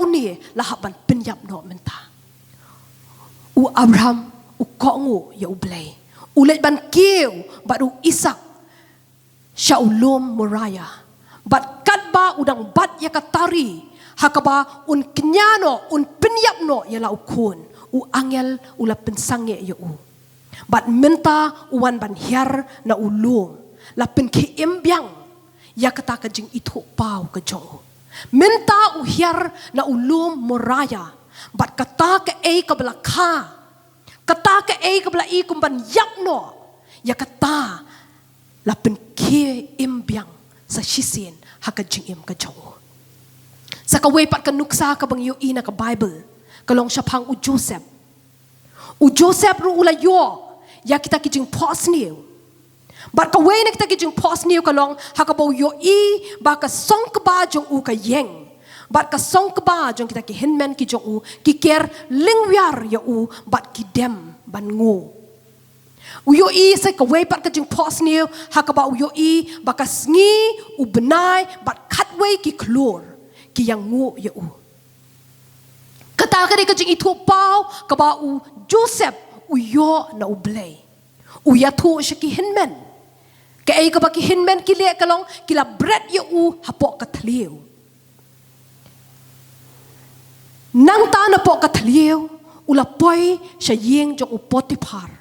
uni lahaban penyap no menta. U Abraham u kongu ya ublay. Ulet ban kieu bat u Isak syaulum Moriah. Bat kadba udang bat ya katari. Hakaba un kenyano un penyap no ya la ukun. U angel ula pensange ya u. Bat menta uwan ban hiar na ulum la pen ki embyang ya kata kajing itu pau ke jong menta u hiar na ulum Moriah bat kata ke ka belaka kata ke ka bela I kumban yakno ya kata la pen ki embyang sa shisin ha kajing ke jong sa ka wepat ka nuksa ka bang yu ina ka Bible kalong syapang u Joseph ru ula yo ya kita kijing pos niu. But kaway na kita kijing pos niu kalong hakabaw yo ba ka song kaba jong u ka yeng. But ka song kaba jong kita ki hinmen ki jong u ki ker lingwyar yo u but ki dem ban ngu. U yo sa kaway pat kijing pos niu hakabaw yo ba ka sngi u benai but katway ki klur ki yang ngu yo u. Kata ka kijing itu pau kaba u Joseph uyo na ublay. Uya tu siya ki hinmen. Kaya ka ba ki hinmen kili kalong kila bread ya u hapok katliw. Nang ta na po katliw ulapoy siya ying jong upotipar.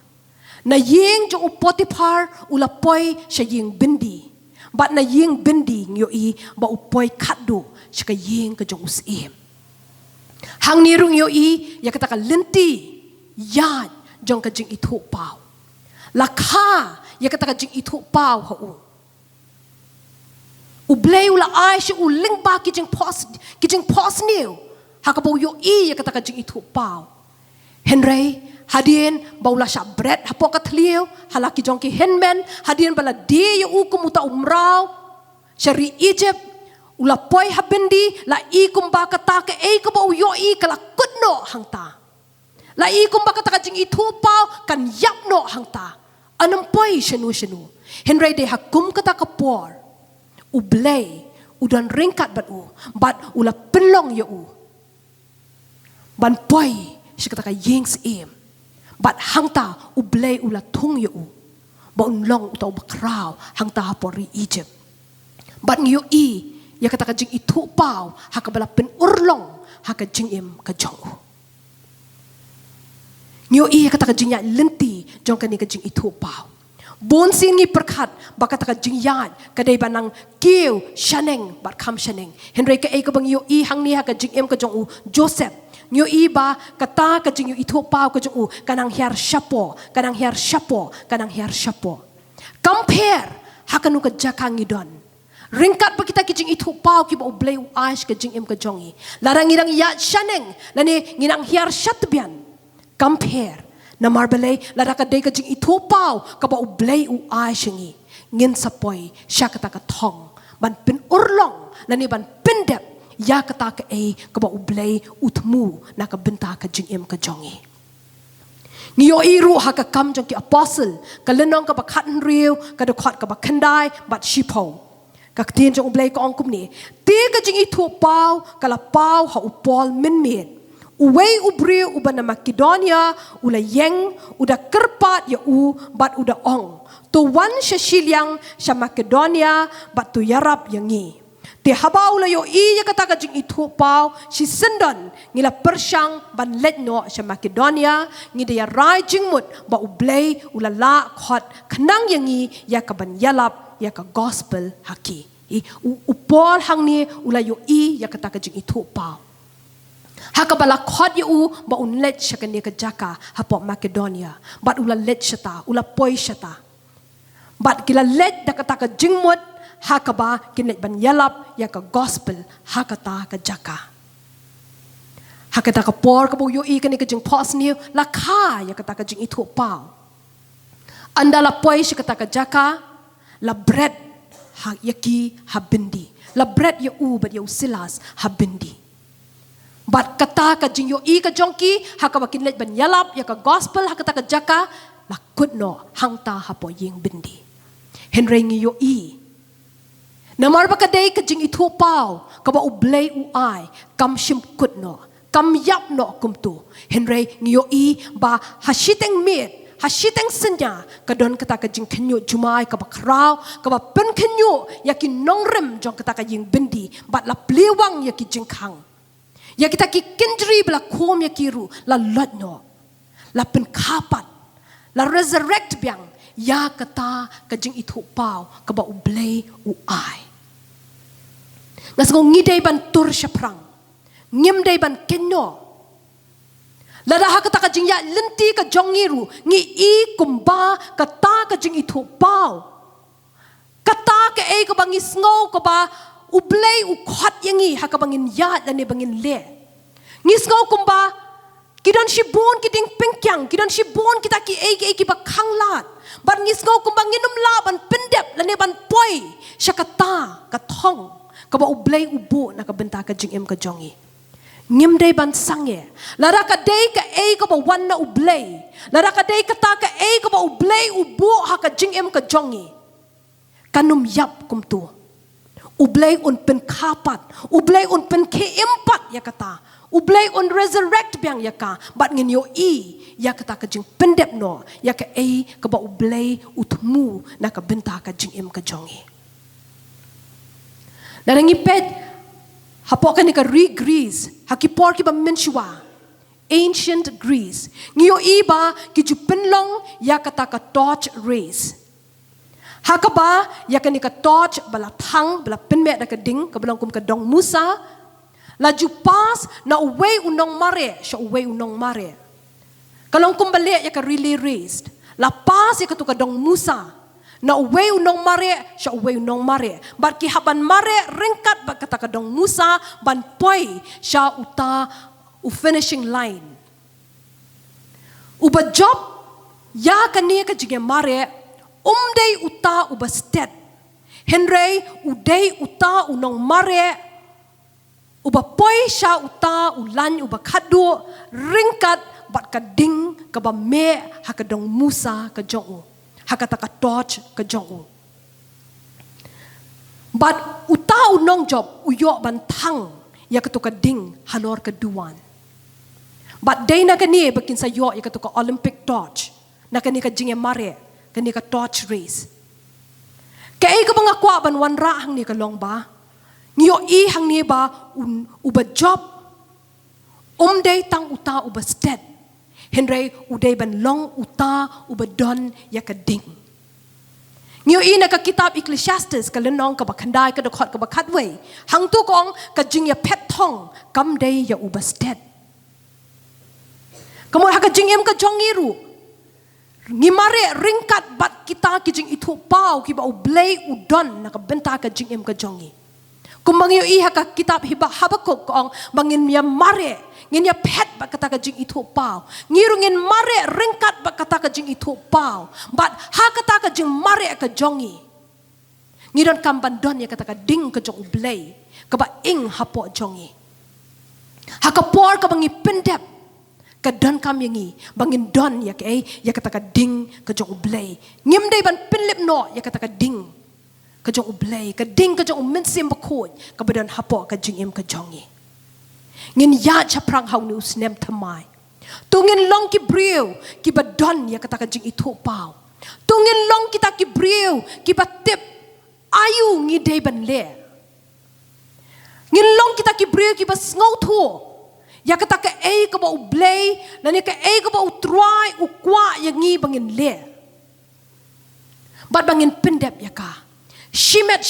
Na ying jong upotipar ulapoy siya ying bindi. But na ying bindi nyo ba upoy kado siya ka ying ka jong usim. Hang nirong yo ya kata ka linti yan jong kajing itu pau. Lakha ya kata kajing itu pau hau. Ublay ula Aisha uling ba kijing pos niu. Hakabaw yo ya kata kajing itu pau. Henry hadien baula sya bread hapo katliu halaki jong ki henmen hadien bala di yo kumuta umrau syari Egypt ula poi habendi la kumba kata ke kabaw yo kala kudno hangta. La kumba kata kajing itu pau kan yapno hangta. Anam poi shenu. Henry de hakum kata kapor. Ublay udan ringkat bat ula penlong yo u. Ban poi siya kata ka yings im. Bat hangta ublay ula tung yo u. Ba unlong utaw bakraw hangta hapori Egypt. Bat ngiyo ya kata kajing itu pau hakabala penurlong hakajing im kajong u. Nyo kata kajing ya lenti jong kani kajing itu pau. Bon singi perkat baka kata kajing yan kadai banang kiu shaneng bat kam shaneng. Henry ka ka bang yo hang ni kajing em kajong u Joseph. Nyo ba kata kajing itu pau kajong u kanang hiar syapo. Compare hakanu ka jakang idon. Ringkat pa kita kajing itu pau ki ba ublay u aish kajing em kajongi. Larang irang ya shaneng lani nginang hiar syatbian. Compare na marbelay lara ka day kajing itu pau kaba ublay u ay ngin sapoy siya kata katong ban pinurlong lani ban pindep ya kata ke ke ba ublay utmu na ka benta ka jing ka jongi ngiyo iru ha ka kam jong ki apostle ka lenong ka ba khatn riu ka de khat ka ba khandai bat shipo ka tien jong ublay ko ong kum ni ti ka jing itu pau kala pau ha upol min min uwei ubriu uba na Makedonia ula yeng uda kerpat ya bat uda ong tu wan Shillong sha Makedonia bat tu yarap yangi te habau la yo ya kata ka jing itu pau si sendon ngila persyang ban letno sha Makedonia ngi de ya rai jingmut ba ublay ulala khot khnang yangi ya ka ban yalap ya ka gospel haki upol hang ni ula yo ya kata ka jing itu pau haka bala khot yu ba unlet sha ka ne ka jaka hapo Makedonia bat ula let shata ula poi shata bat kila let da kata ka jingmut hakaba kinet ban yalap ya ka gospel hakata ka jaka hakata ka por ka bu yo kani ka jing pos ni la kha ya kata ka jing itu pau anda la poi shi kata ka jaka la bread ha yaki habindi la bread ya bat ya silas habindi bat kata ka jing yo ka jongki hakaba kinet ban yalap ya ka gospel hakata ka jaka la kutno hangta hapo ying bindi henry ngi yo namar ba kadai ka jing itu pau ka ba ublay uai kam shim kutno kam yap no kumtu henry ngiyo ba hashiteng mit hashiteng senya ka don kata ka jing kenyo jumai ka ba kraw ka ba pen kenyo yakin nongrem jong kata ka jing bindi bat la pliwang yaki jing khang ya kita ki kindri bla kom yakiru la lotno la pen kapat la resurrect biang ya kata ka jing itu pau ka ba ublay uai ngasgo ngidai ban tur syaprang ngim dai ban kenno lada ha kata ka jing ya lenti ka jongiru ngi kumba kata ka jing itu pau kata ka ka bangi sngo ka ba ublay ukhat yangi ha ka bangin ya dan ne bangin le ngi sngo kumba kidan shibon kiding pengkyang kidan shibon kita ki ba khanglat ban ngi sngo kumba nginum la ban pendep lane ban poi syakata ka thong kaba ublay ubu na kabenta ka jing ka jongi ngim day ban sange lara ka day ka ka ba wan na ublay lara ka day ka ta ka ka ba ublay ubu ha ka jing ka jongi kanum yap kumtu ublay un pen kapat ublay un pen ke empat ya kata ublay un resurrect biang ya ka bat ngin yo ya kata ka jing pendep no ya ka ka ba ublay utmu na kabenta ka jing ka jongi dan ngipet hapokan ni ka Greece hakipor ki ba menshwa ancient Greece ngiyo iba ki jupenlong ya kata ka torch race hakaba ya ka ni ka torch bala thang bala penme da ka ding ka belong kum ka dong Musa laju pas na uwei unong mare sha uwei unong mare kalong kum bale ya ka relay race la pas ya ka tu ka dong Musa na uwei unong mare sya uwei unong mare bat ki haban mare ringkat bat kata kadong Musa ban poi sya uta finishing line uba job ya kani ka jige mare umdei uta uba stet henry udei uta unong mare uba poi sya uta ulan uba kadu ringkat bat kading ka ba me hakadong Musa ka Jong hakata ka torch ka Jong but uta unong job uyo bantang ya katu ka ding halor keduan but day na kani bakin sa yo ya katu ka Olympic torch na kani ka jinge mare kani ka torch race kay ka mga kwa ban wan ra hang ni ka long ba ngiyo hang ni ba uba job day tang uta uba sted henry uday ban long uta uba don ya ka ding ngiyo ina ka kitab Ecclesiastes ka lenong ka bakandai ka dokot ka bakatway hang tu kong ka jing ya pet thong kam day ya uba sted kamu ha ka jing ka jongiru ngimare ringkat bat kita ki jing itu pau ki ba ublay udon na ka benta ka jing ka jongi kumbang yo iha ka kitab Habakuk kong bangin ya mare ngin ya pet ba kata ka jing itu pau ngirungin mare ringkat ba kata ka jing itu pau but ha kata ka jing mare ka jongi ngiron kam bandon ya kata ka ding ka jong ublay kaba ing hapo jongi hakapor ka bangi pendep ka don kam yangi bangin don ya ke ya kata ka ding ka jong ublay ngim dai ban pinlip no ya kata ka ding ka jong ublay ka ding ka jong minsim bakod ka badan hapo ka jingim ka jongi ngin ya chaprang hau ni usnem thamai tungin long ki brieu ki badon ya kata ka jing itu pau tungin long kita ki brieu ki batip ayu ngi dai ban le ngin long kita ki brieu ki bas ngau tho ya kata ka ka ba ublay na ni ka ka ba utrai ukwa ya ngi bangin le bad bangin pendep ya ka shimet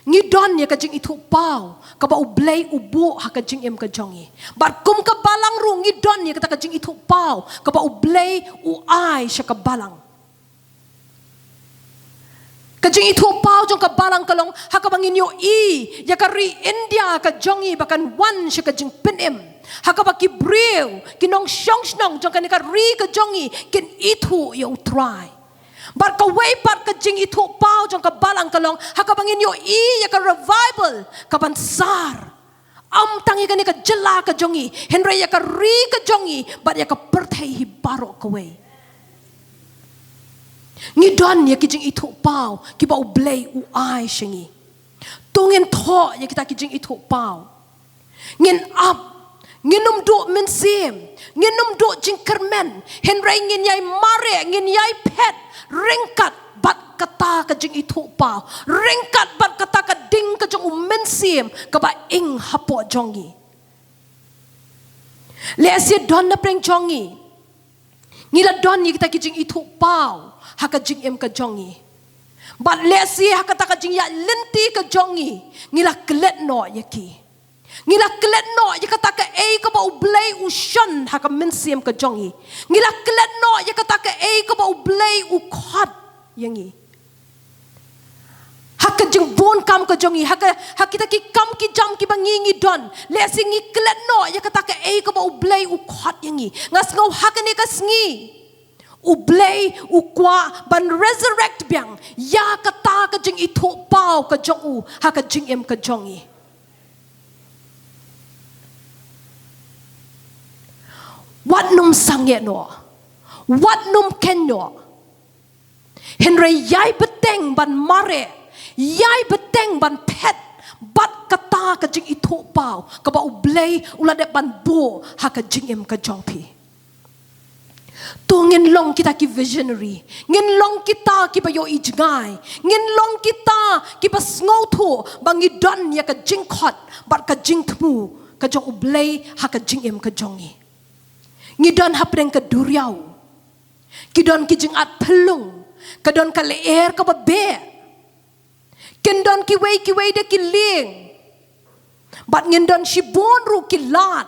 ngi don ya ka jing itu pau ka ba ublay ubu ha ka jing em ka jongi bad kum ka balang ru ngi don ya kata ka jing itu pau ka ba ublay u ai sya ka balang ka jing itu pau jong ka balang kalong ha ka bangin yo ya ka ri India ka jongi bakan wan sya ka jing penem ha ka ba ki breu kinong shong jong ka ni ka ri ka jongi kin itu yo try bar ka way pat ka jing itu pau jong ka balang kalong ha ka bangin yo ya ka revival ka bansar am tangi ka ni ka jela ka jongi henry ya ka ri ka jongi bar ya ka perthai hi baro ka way ngidon ya kijing itu pau ki ba ublay u ai shingi tungin tho ya kita kijing itu pau ngin up nginum do mensim nginum do jingkermen henry ngin yai mare ngin yai pet ringkat bat kata kijing itu pau ringkat bat kata ka ding ka jong mensim ka ba ing hapo jongi le asia don na preng jongi ngila don ya kita kijing itu pau haka jing em ka jongi but lesi haka ta ka jing ya lenti ka jongi ngila klet no yaki ngila klet no ya kata ka ka ba ublay ushon haka mensiem ka jongi ngila klet no ya kata ka ka ba ublay u khot yangi haka jing bon kam ka jongi haka hakita ki kam ki jam ki bangingi don lesi ngi klet no ya kata ka ba ublay u khot yangi ngas ngau haka ni ka sngi ublay ukwa ban resurrect biang ya kata ka jing itu pau ka jong u ha ka jing em ka jongi wat num sangye no wat num ken no henry yai beteng ban mare yai beteng ban pet bat kata ka jing itu pau ka ba ublay ulade ban bo ha ka jing em ka jongpi tu ngin long kita ki visionary ngin long kita ki ba yo ijngai ngin long kita ki ba ngau thu bangi don ya ka jingkhot bat ka jingtmu ka jong ublay ha ka jingem ka jongi ngi don hapreng ka duriau ki don ki jing at pelung ka don ka leer ka ba be ken don ki wei de ki ling bat ngin don shi bon ru ki lat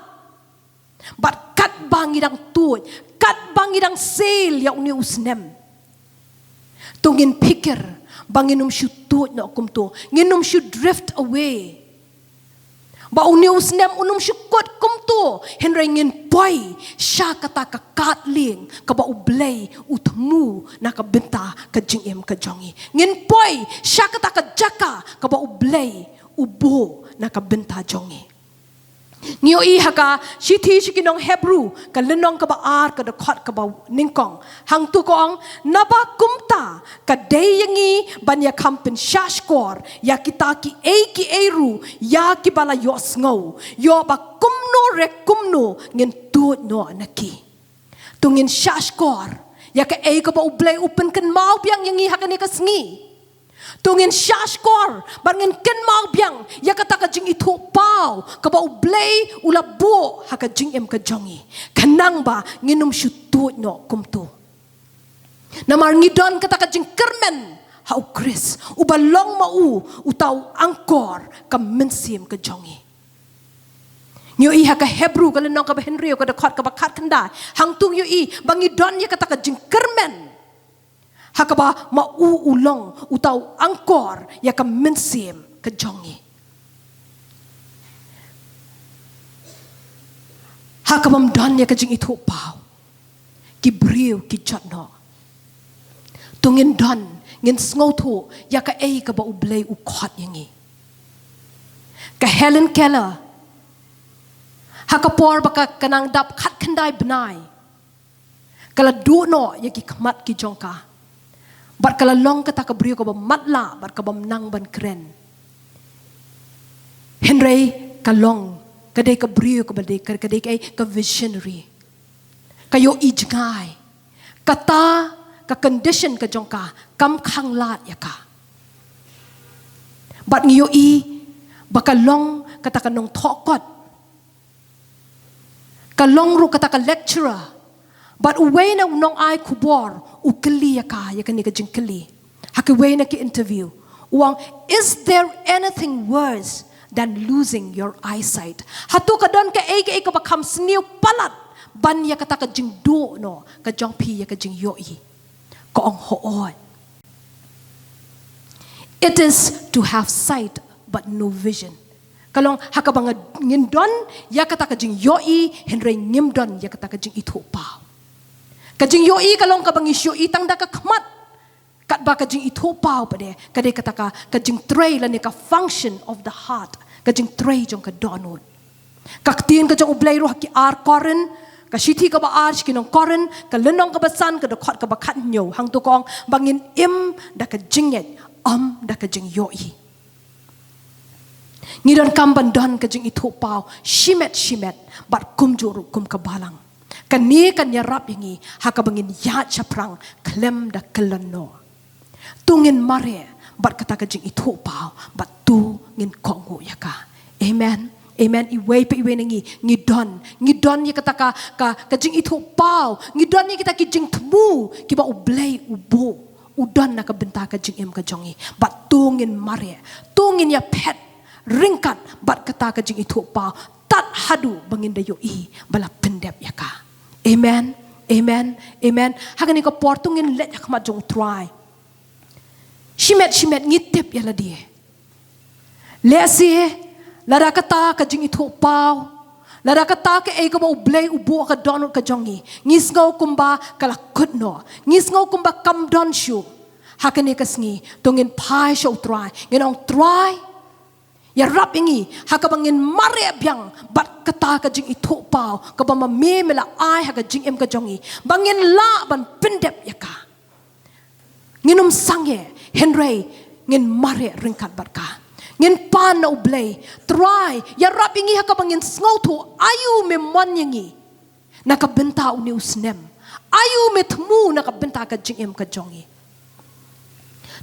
bat kat bangi dang tu kat bangidang sail ya uni usnem tungin pikir banginum shutut na kumto nginum should drift away ba uni usnem unum shukot kumto henry ngin boy sha kata ka katling ka ba ublay utmu na ka benta ka jingem ka jongi ngin boy sha kata ka jaka ka ba ublay ubo na ka benta jongi Ngiyo haka shiti shikinong Hebrew ka lenong ka baar ka dakot ka ba ningkong hang tu kong naba kumta ka dayangi banya kampin shashkor ya kita ki eru ya ki bala yos ngau yo ba kumno re kumno ngin tuot no naki tungin shashkor ya ka ka ba ublay upen kan mau biang yangi haka ni ka sngi tungin shashkor bangin ken mau biang ya kata ka jing itu pau ka ba ublay ulabo ha ka jing em ka jongi kanang ba nginum shutut no kumto namar ngidon kata ka jing kermen ha ukris ubalong mau utaw angkor ka mensim ka jongi nyo ha ka Hebrew ka lenong ka ba Henry ka dakot ka ba kat kanda hang tung yo bangidon ya kata ka jing kermen hakaba mauulong utaw angkor ya ka mensim ka jongi hakabam don ya ka jing itu pau ki briu ki chatno tungin don ngin sngotu ya ka ka ba ublay ukot yangi ka Helen Keller hakapor baka kanang dap khat khandai benai kala du no yaki khamat ki jongka bat kala long kata ka brio ko ba matla bat ka bam nang ban kren Henry kalong kadai ka brio ko ba de kadai ka visionary kayo ijngai kata ka condition ka jongka kam khang lat yaka bat ngiyo baka long kata ka nong thokot kalong ru kata ka lecturer but uway na nong ay kubor ukli yaka yakani ka jingkli hakiway na ki interview uang is there anything worse than losing your eyesight hatu ka don ka ay ka bakam sniu palat ban ya kata ka jingdo no ka jongpi ya ka jingyoi ko ang hoot it is to have sight but no vision kalong hakabang ngindon ya kata ka jingyoi henry ngimdon ya kata ka jing itupa ka jingyoi kalong kabang isyo itang da ka kmat kat ba ka jing itupa pa de kade kata ka jing tray la ni ka function of the heart ka jing tray jong ka donut kaktin ka jong ublay ro ki ar koren ka shiti ka ba arch kinong koren ka lenong ka basan ka dokot ka ba khat nyo hang tu kong bangin im da ka jinget da ka jing yoi ngidon kamban don ka jing itu pau shimet bat kum juru kum kabalang kani kan yarap ingi hakabangin ya chaprang klem da kelano tungin mare bat kata ka jing itu pau bat tu ngin kongo yaka amen amen iway pa iway nangi ngidon ya kata ka jing itu pau ngidon ya kita ki jing temu kiba ublay ubo udon na kabenta ka jing em ka jongi bat tungin mare tungin ya pet ringkat bat kata ka jing itu pau tat hadu bangin da yoi bala pendep yaka amen hagani ka portungin let yak ma jong try shimet ngitip ya la die lesi lara kata ka jing itu pau lara kata ka ay ka ba ublay ubo ka donut ka jongi ngis ngau kumba kala kutno ngis ngau kumba kam don shu hakani ka sngi tungin pai show try nginong try ya rap ingi hakabangin mare byang bat kata ka jing itu pau ka ba mamemela ai ha ka jing em ka jongi bangin la ban pendep yaka nginum sangye henry ngin mare ringkat barka ngin pan na ublay try ya rap ingi hakabangin sngoto ayu me monyangi nakabenta uni usnem ayu me tmu nakabenta ka jing em ka jongi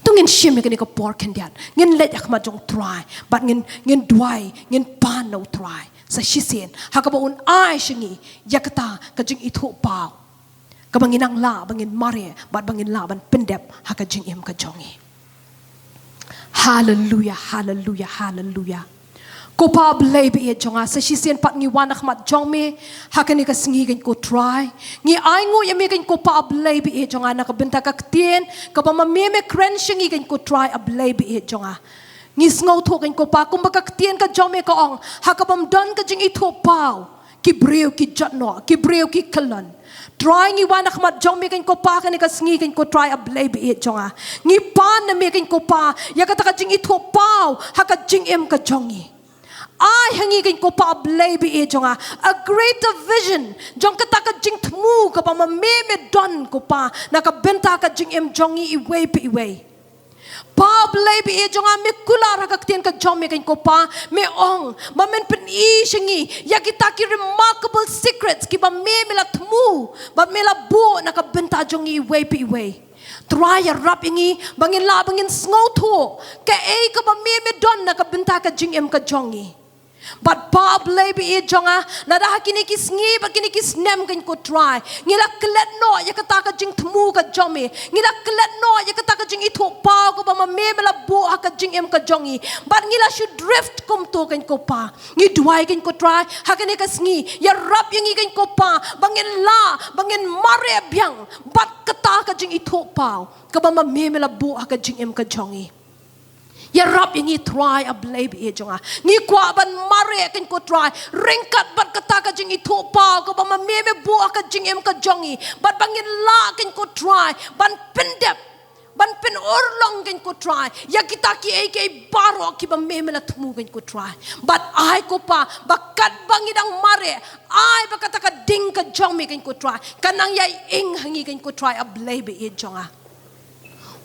tungin shim ngin ka por kendian ngin let yak ma jong try but ngin dwai ngin pan no try sa shisen hakaba un ai shingi yakata ka jing itu pau ka bangin ang la bangin mare but bangin la ban pendep haka jing em ka jongi hallelujah ko pa blay bi jonga sa shisen pat ngi wanak mat jongme hakani ka singi gan ko try ngi ai ngo yami gan ko pa blay bi jonga na ka benta ka tien ka pa mameme crunching gan ko try a blay bi jonga ngi sngo tho gan ko pa kumba ka tien ka jongme ka ong hakabam don ka jing itu pau ki breu ki jatno ki breu ki kalan try ngi wanak mat jongme gan ko pa kan ka singi gan ko try a blay bi jonga ngi pan na me gan ko pa ya ka jing itu pau haka jing em ka jongi I hangi kan ko pa blay bi jonga a greater vision jong kata ka jing tmu ka pa meme don ko pa nakabenta ka jing em jongi iway pi iway pa blay bi jonga me kular ka tien ka jom me kan ko pa me ong mamen pen I shingi ya kita ki remarkable secrets ki ba meme la tmu ba me la bu nakabenta jongi iway pi iway try ya rap ingi bangin la bangin sngoto ka e ka ba meme don nakabenta ka jing em ka jongi but pa blay bi jonga na da kini kisngi ba kini kisnem kan ko try ngila klet no ya kata ka jing tmu ka jomi ngila klet no ya kata ka jing itu pa ko ba mamela bo ka jing em ka jongi but ngila should drift kum to kan ko pa ngi duai kan ko try hakane ka sngi ya rap yang kan ko pa bangin mare byang but kata ka jing itu pa ko ba mamela bo ka jing em ka jongi ya rap yang try a blay bi jonga ngi kwa ban mare kan ko try ringkat bat kata ka jing itu pa ko ba meme bu ka jing em ka jongi bat bangin la kan ko try ban pendep ban pen orlong kan ko try ya kita ki ai ke baro ki ba me mela thmu kan ko try but ai ko pa bakat bangidang mare ai bakata ka ding ka jong me kan ko try kanang ya ing hangi kan ko try a blay be e jonga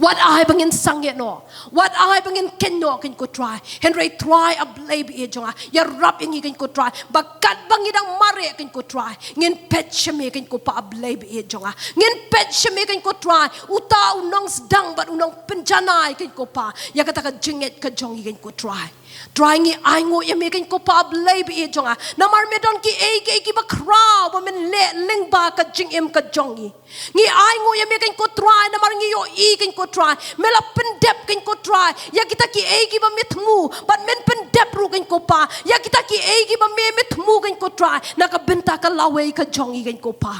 what I bangin sangye no what I bangin kenno kan ko try Henry try a blay be e jonga ya rap ingi kan ko try bakat bangidang mare kan ko try ngin pet shame kan ko pa a blay be e jonga ngin pet shame kan ko try uta unong sedang bat unong penjanai kan ko pa ya kata ka jinget ka jongi kan ko try ngi ai ngo ya me kan ko pa blay be e jonga namar me don ki ki ba crowd ba men le ling ba ka jing em ka jongi ngi ai ngo ya me kan ko try namar ngi yo i kan ko try mela pendep kan ko try ya kita ki ki ba mitmu but men pendep ru kan ko pa ya kita ki ki ba me mitmu kan ko try na ka benta ka lawe ka jongi kan ko pa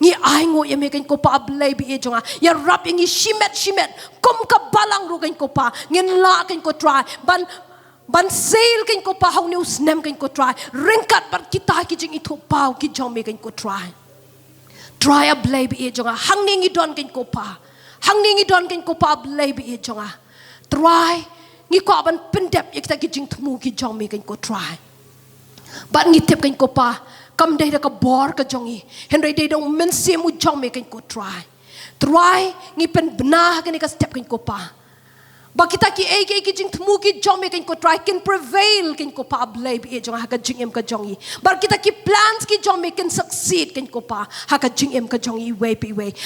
ngi ai ngo ya me kan ko pa blay be e jonga ya rap ngi shimet kom ka balang ru kan ko pa ngin la kan ko try ban sail kan ko pa hau news nem kan ko try ringkat bar kita ki jing itu pau ki jong me kan ko try a blay be e jonga hang ni don kan ko pa hang ni don kan ko pa blay be e jonga try ngi ko ban pendep ya kita ki jing thmu ki jong me kan ko try ban ngi tep kan ko pa kam dai da ka bor ka jongi henry dai dong men se mu jong me kan ko try ngi pen bna kan ka step kan ko pa ba kita ki ki jing thmu ki jong me kan ko try can prevail kan ko pa blay be jong ha ka jing em ka jongi bar kita ki plans ki jong me can succeed kan ko pa ha ka jing em ka jongi way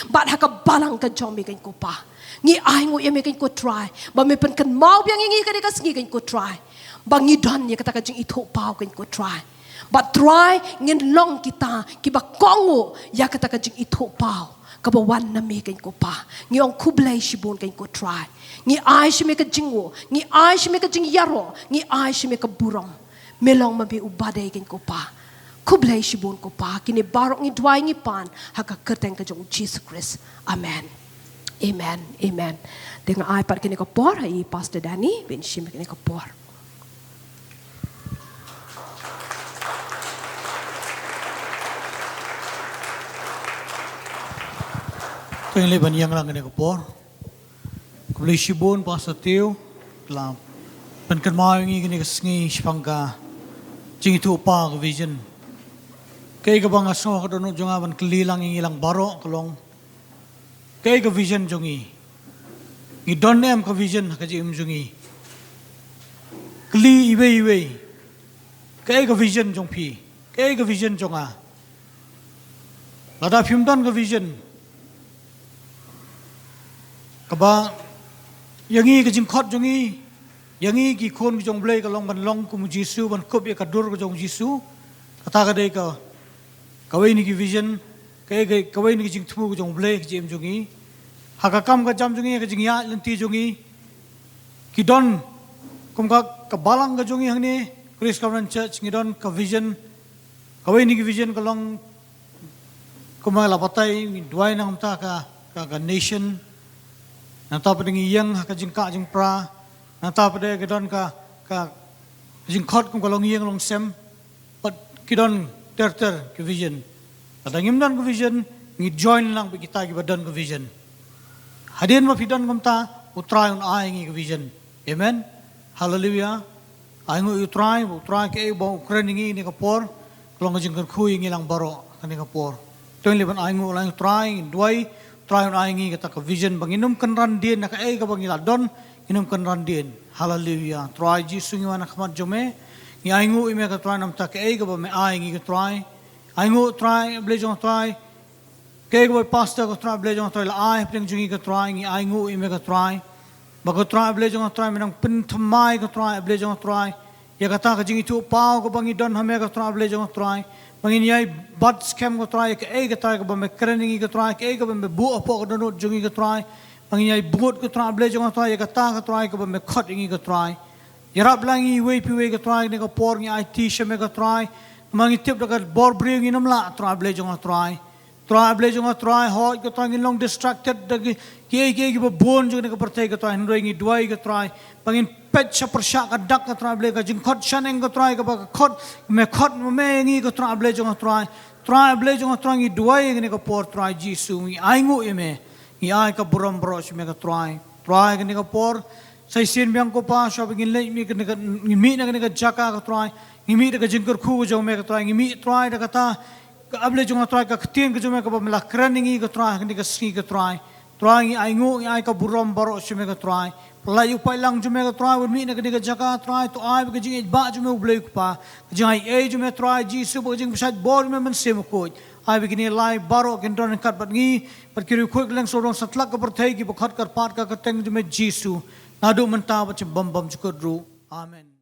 but ha ka balang ka jong me kan ko pa ngi ai ngo ye me kan ko try ba me pen kan mau biang ngi ka de ka sngi kan ko try ba ngi don ye kata ka jing itho pau kan ko try but try ngin long kita ki ba kongo ya kata ka jing itho pau kabawan na me kan ko pa ngi ong kublay shibon kan ko try ngi ai shime ka jingwo ngi ai shime ka jing yaro ngi ai shime ka burong melong mabi ubadai kan ko pa kublay shibon ko pa kini barok ngi dwai ngi pan haka kerteng ka jong Jesus Christ amen dengan ai pat kini ko por ai pastor Dani ben shime kini ko por Yang leban yang lang ni kapor, kublay shibon pastor Teo, lam, penkan mau ini kini kesengi sepangka, Jingithuh pa ke vision, kaya ke bang asong ke dono jonga ban kelilang yang ilang baro kelong, kaya ke vision jongi, ni donem ke vision kaji jongi, keli iwe, kaya ke vision jong pi, kaya ke vision jonga, lada film don ke vision. Kaba yangi ke jingkot jongi yangi ki kon ke jong blay ka long ban long ku Jisu ban kop ya ka dur ke jong Jisu kata ka dei ka kawai ni ki vision kawai ni ki jing thmu ke jong blay ke jem jongi hakakam ka jam jongi ke jing ya lenti jongi ki don kum ka balang ka jongi hang ni Christ Covenant Church ngi don ka vision kawai ni ki vision ka long kumang lapatai duai nang ta ka nation nanta pada ngiyang ka jingka jing pra nanta pada kedon ka jingkot kum kalong ngiyang long sem pat kidon ter ke vision ada ngimdan ke vision ngi join lang pe kita ki badan ke vision hadin ma pidon kum ta utrai un ai ngi ke vision amen hallelujah ai ngu utrai ke bo ukraine ngi ni ka por kalong jing kan khu ngi lang baro kan ni ka por toin leban ai ngu lang utrai duai try on aingi kata ka vision banginum kan randien nak ka bangila don inum kan randien hallelujah try Jesus ngi wana khamat jome ngi aingu ime ka try nam ta ka ba me aingi ka try aingu try blejong try ke ba pastor ka try blejong try la ai pring jungi ka try ngi aingu ime ka try ba ka try blejong try menang pen thamai ka try blejong try ya kata ka Jingithuh pau ka bangi don hame ka try blejong try bangin yai bad scam ko try ke ka try ka ba me krening ka try ke ba me bu apo ka donut jungi ka try bangin yai buot ka try ble jong try ka ta ka try ka ba me khot ingi ka try yarap langi we pi ka try ne ka por ngi IT shame ka try mangi tip da ka bor bring inam la try ble jong try ble jong try ho ka try ngi long distracted da ke ba bon jong ne ka pertai ka try hendoi ngi duai ka try bangin pet sa persyak ka dak ka try ble ka jingkot shaneng ka try ka ba ka khot me ngi ka try ble jong try ble jong try ngi duai ngi ka por try Jisu ngi aingu ime ngi ai ka buram bro si me ka try ka ni ka por sai sin biang ko pa so begin le mi ka ni mi na ka jaka ka try ngi mi ka jingkur khu jo me ka try ngi mi try da ka ta ka able jo try ka ktien ka jo me ka ba mala kraningi ka try ka ni ka ski ka try ngi ai ngu ngi ai ka buram bro si me ka try Layu pai lang jume ka try with me na kani ka jaka try to ai ka jing ba jume ublay ko pa jing ai jume try Jesus ba jing beside bor me man sem ko ai begini lai baro ken don kat bat ngi pat kiri quick lang so dong satlak ka perthai ki bakhat kar pat ka teng jume Jesus nadu manta ba bam bam chukut ru amen.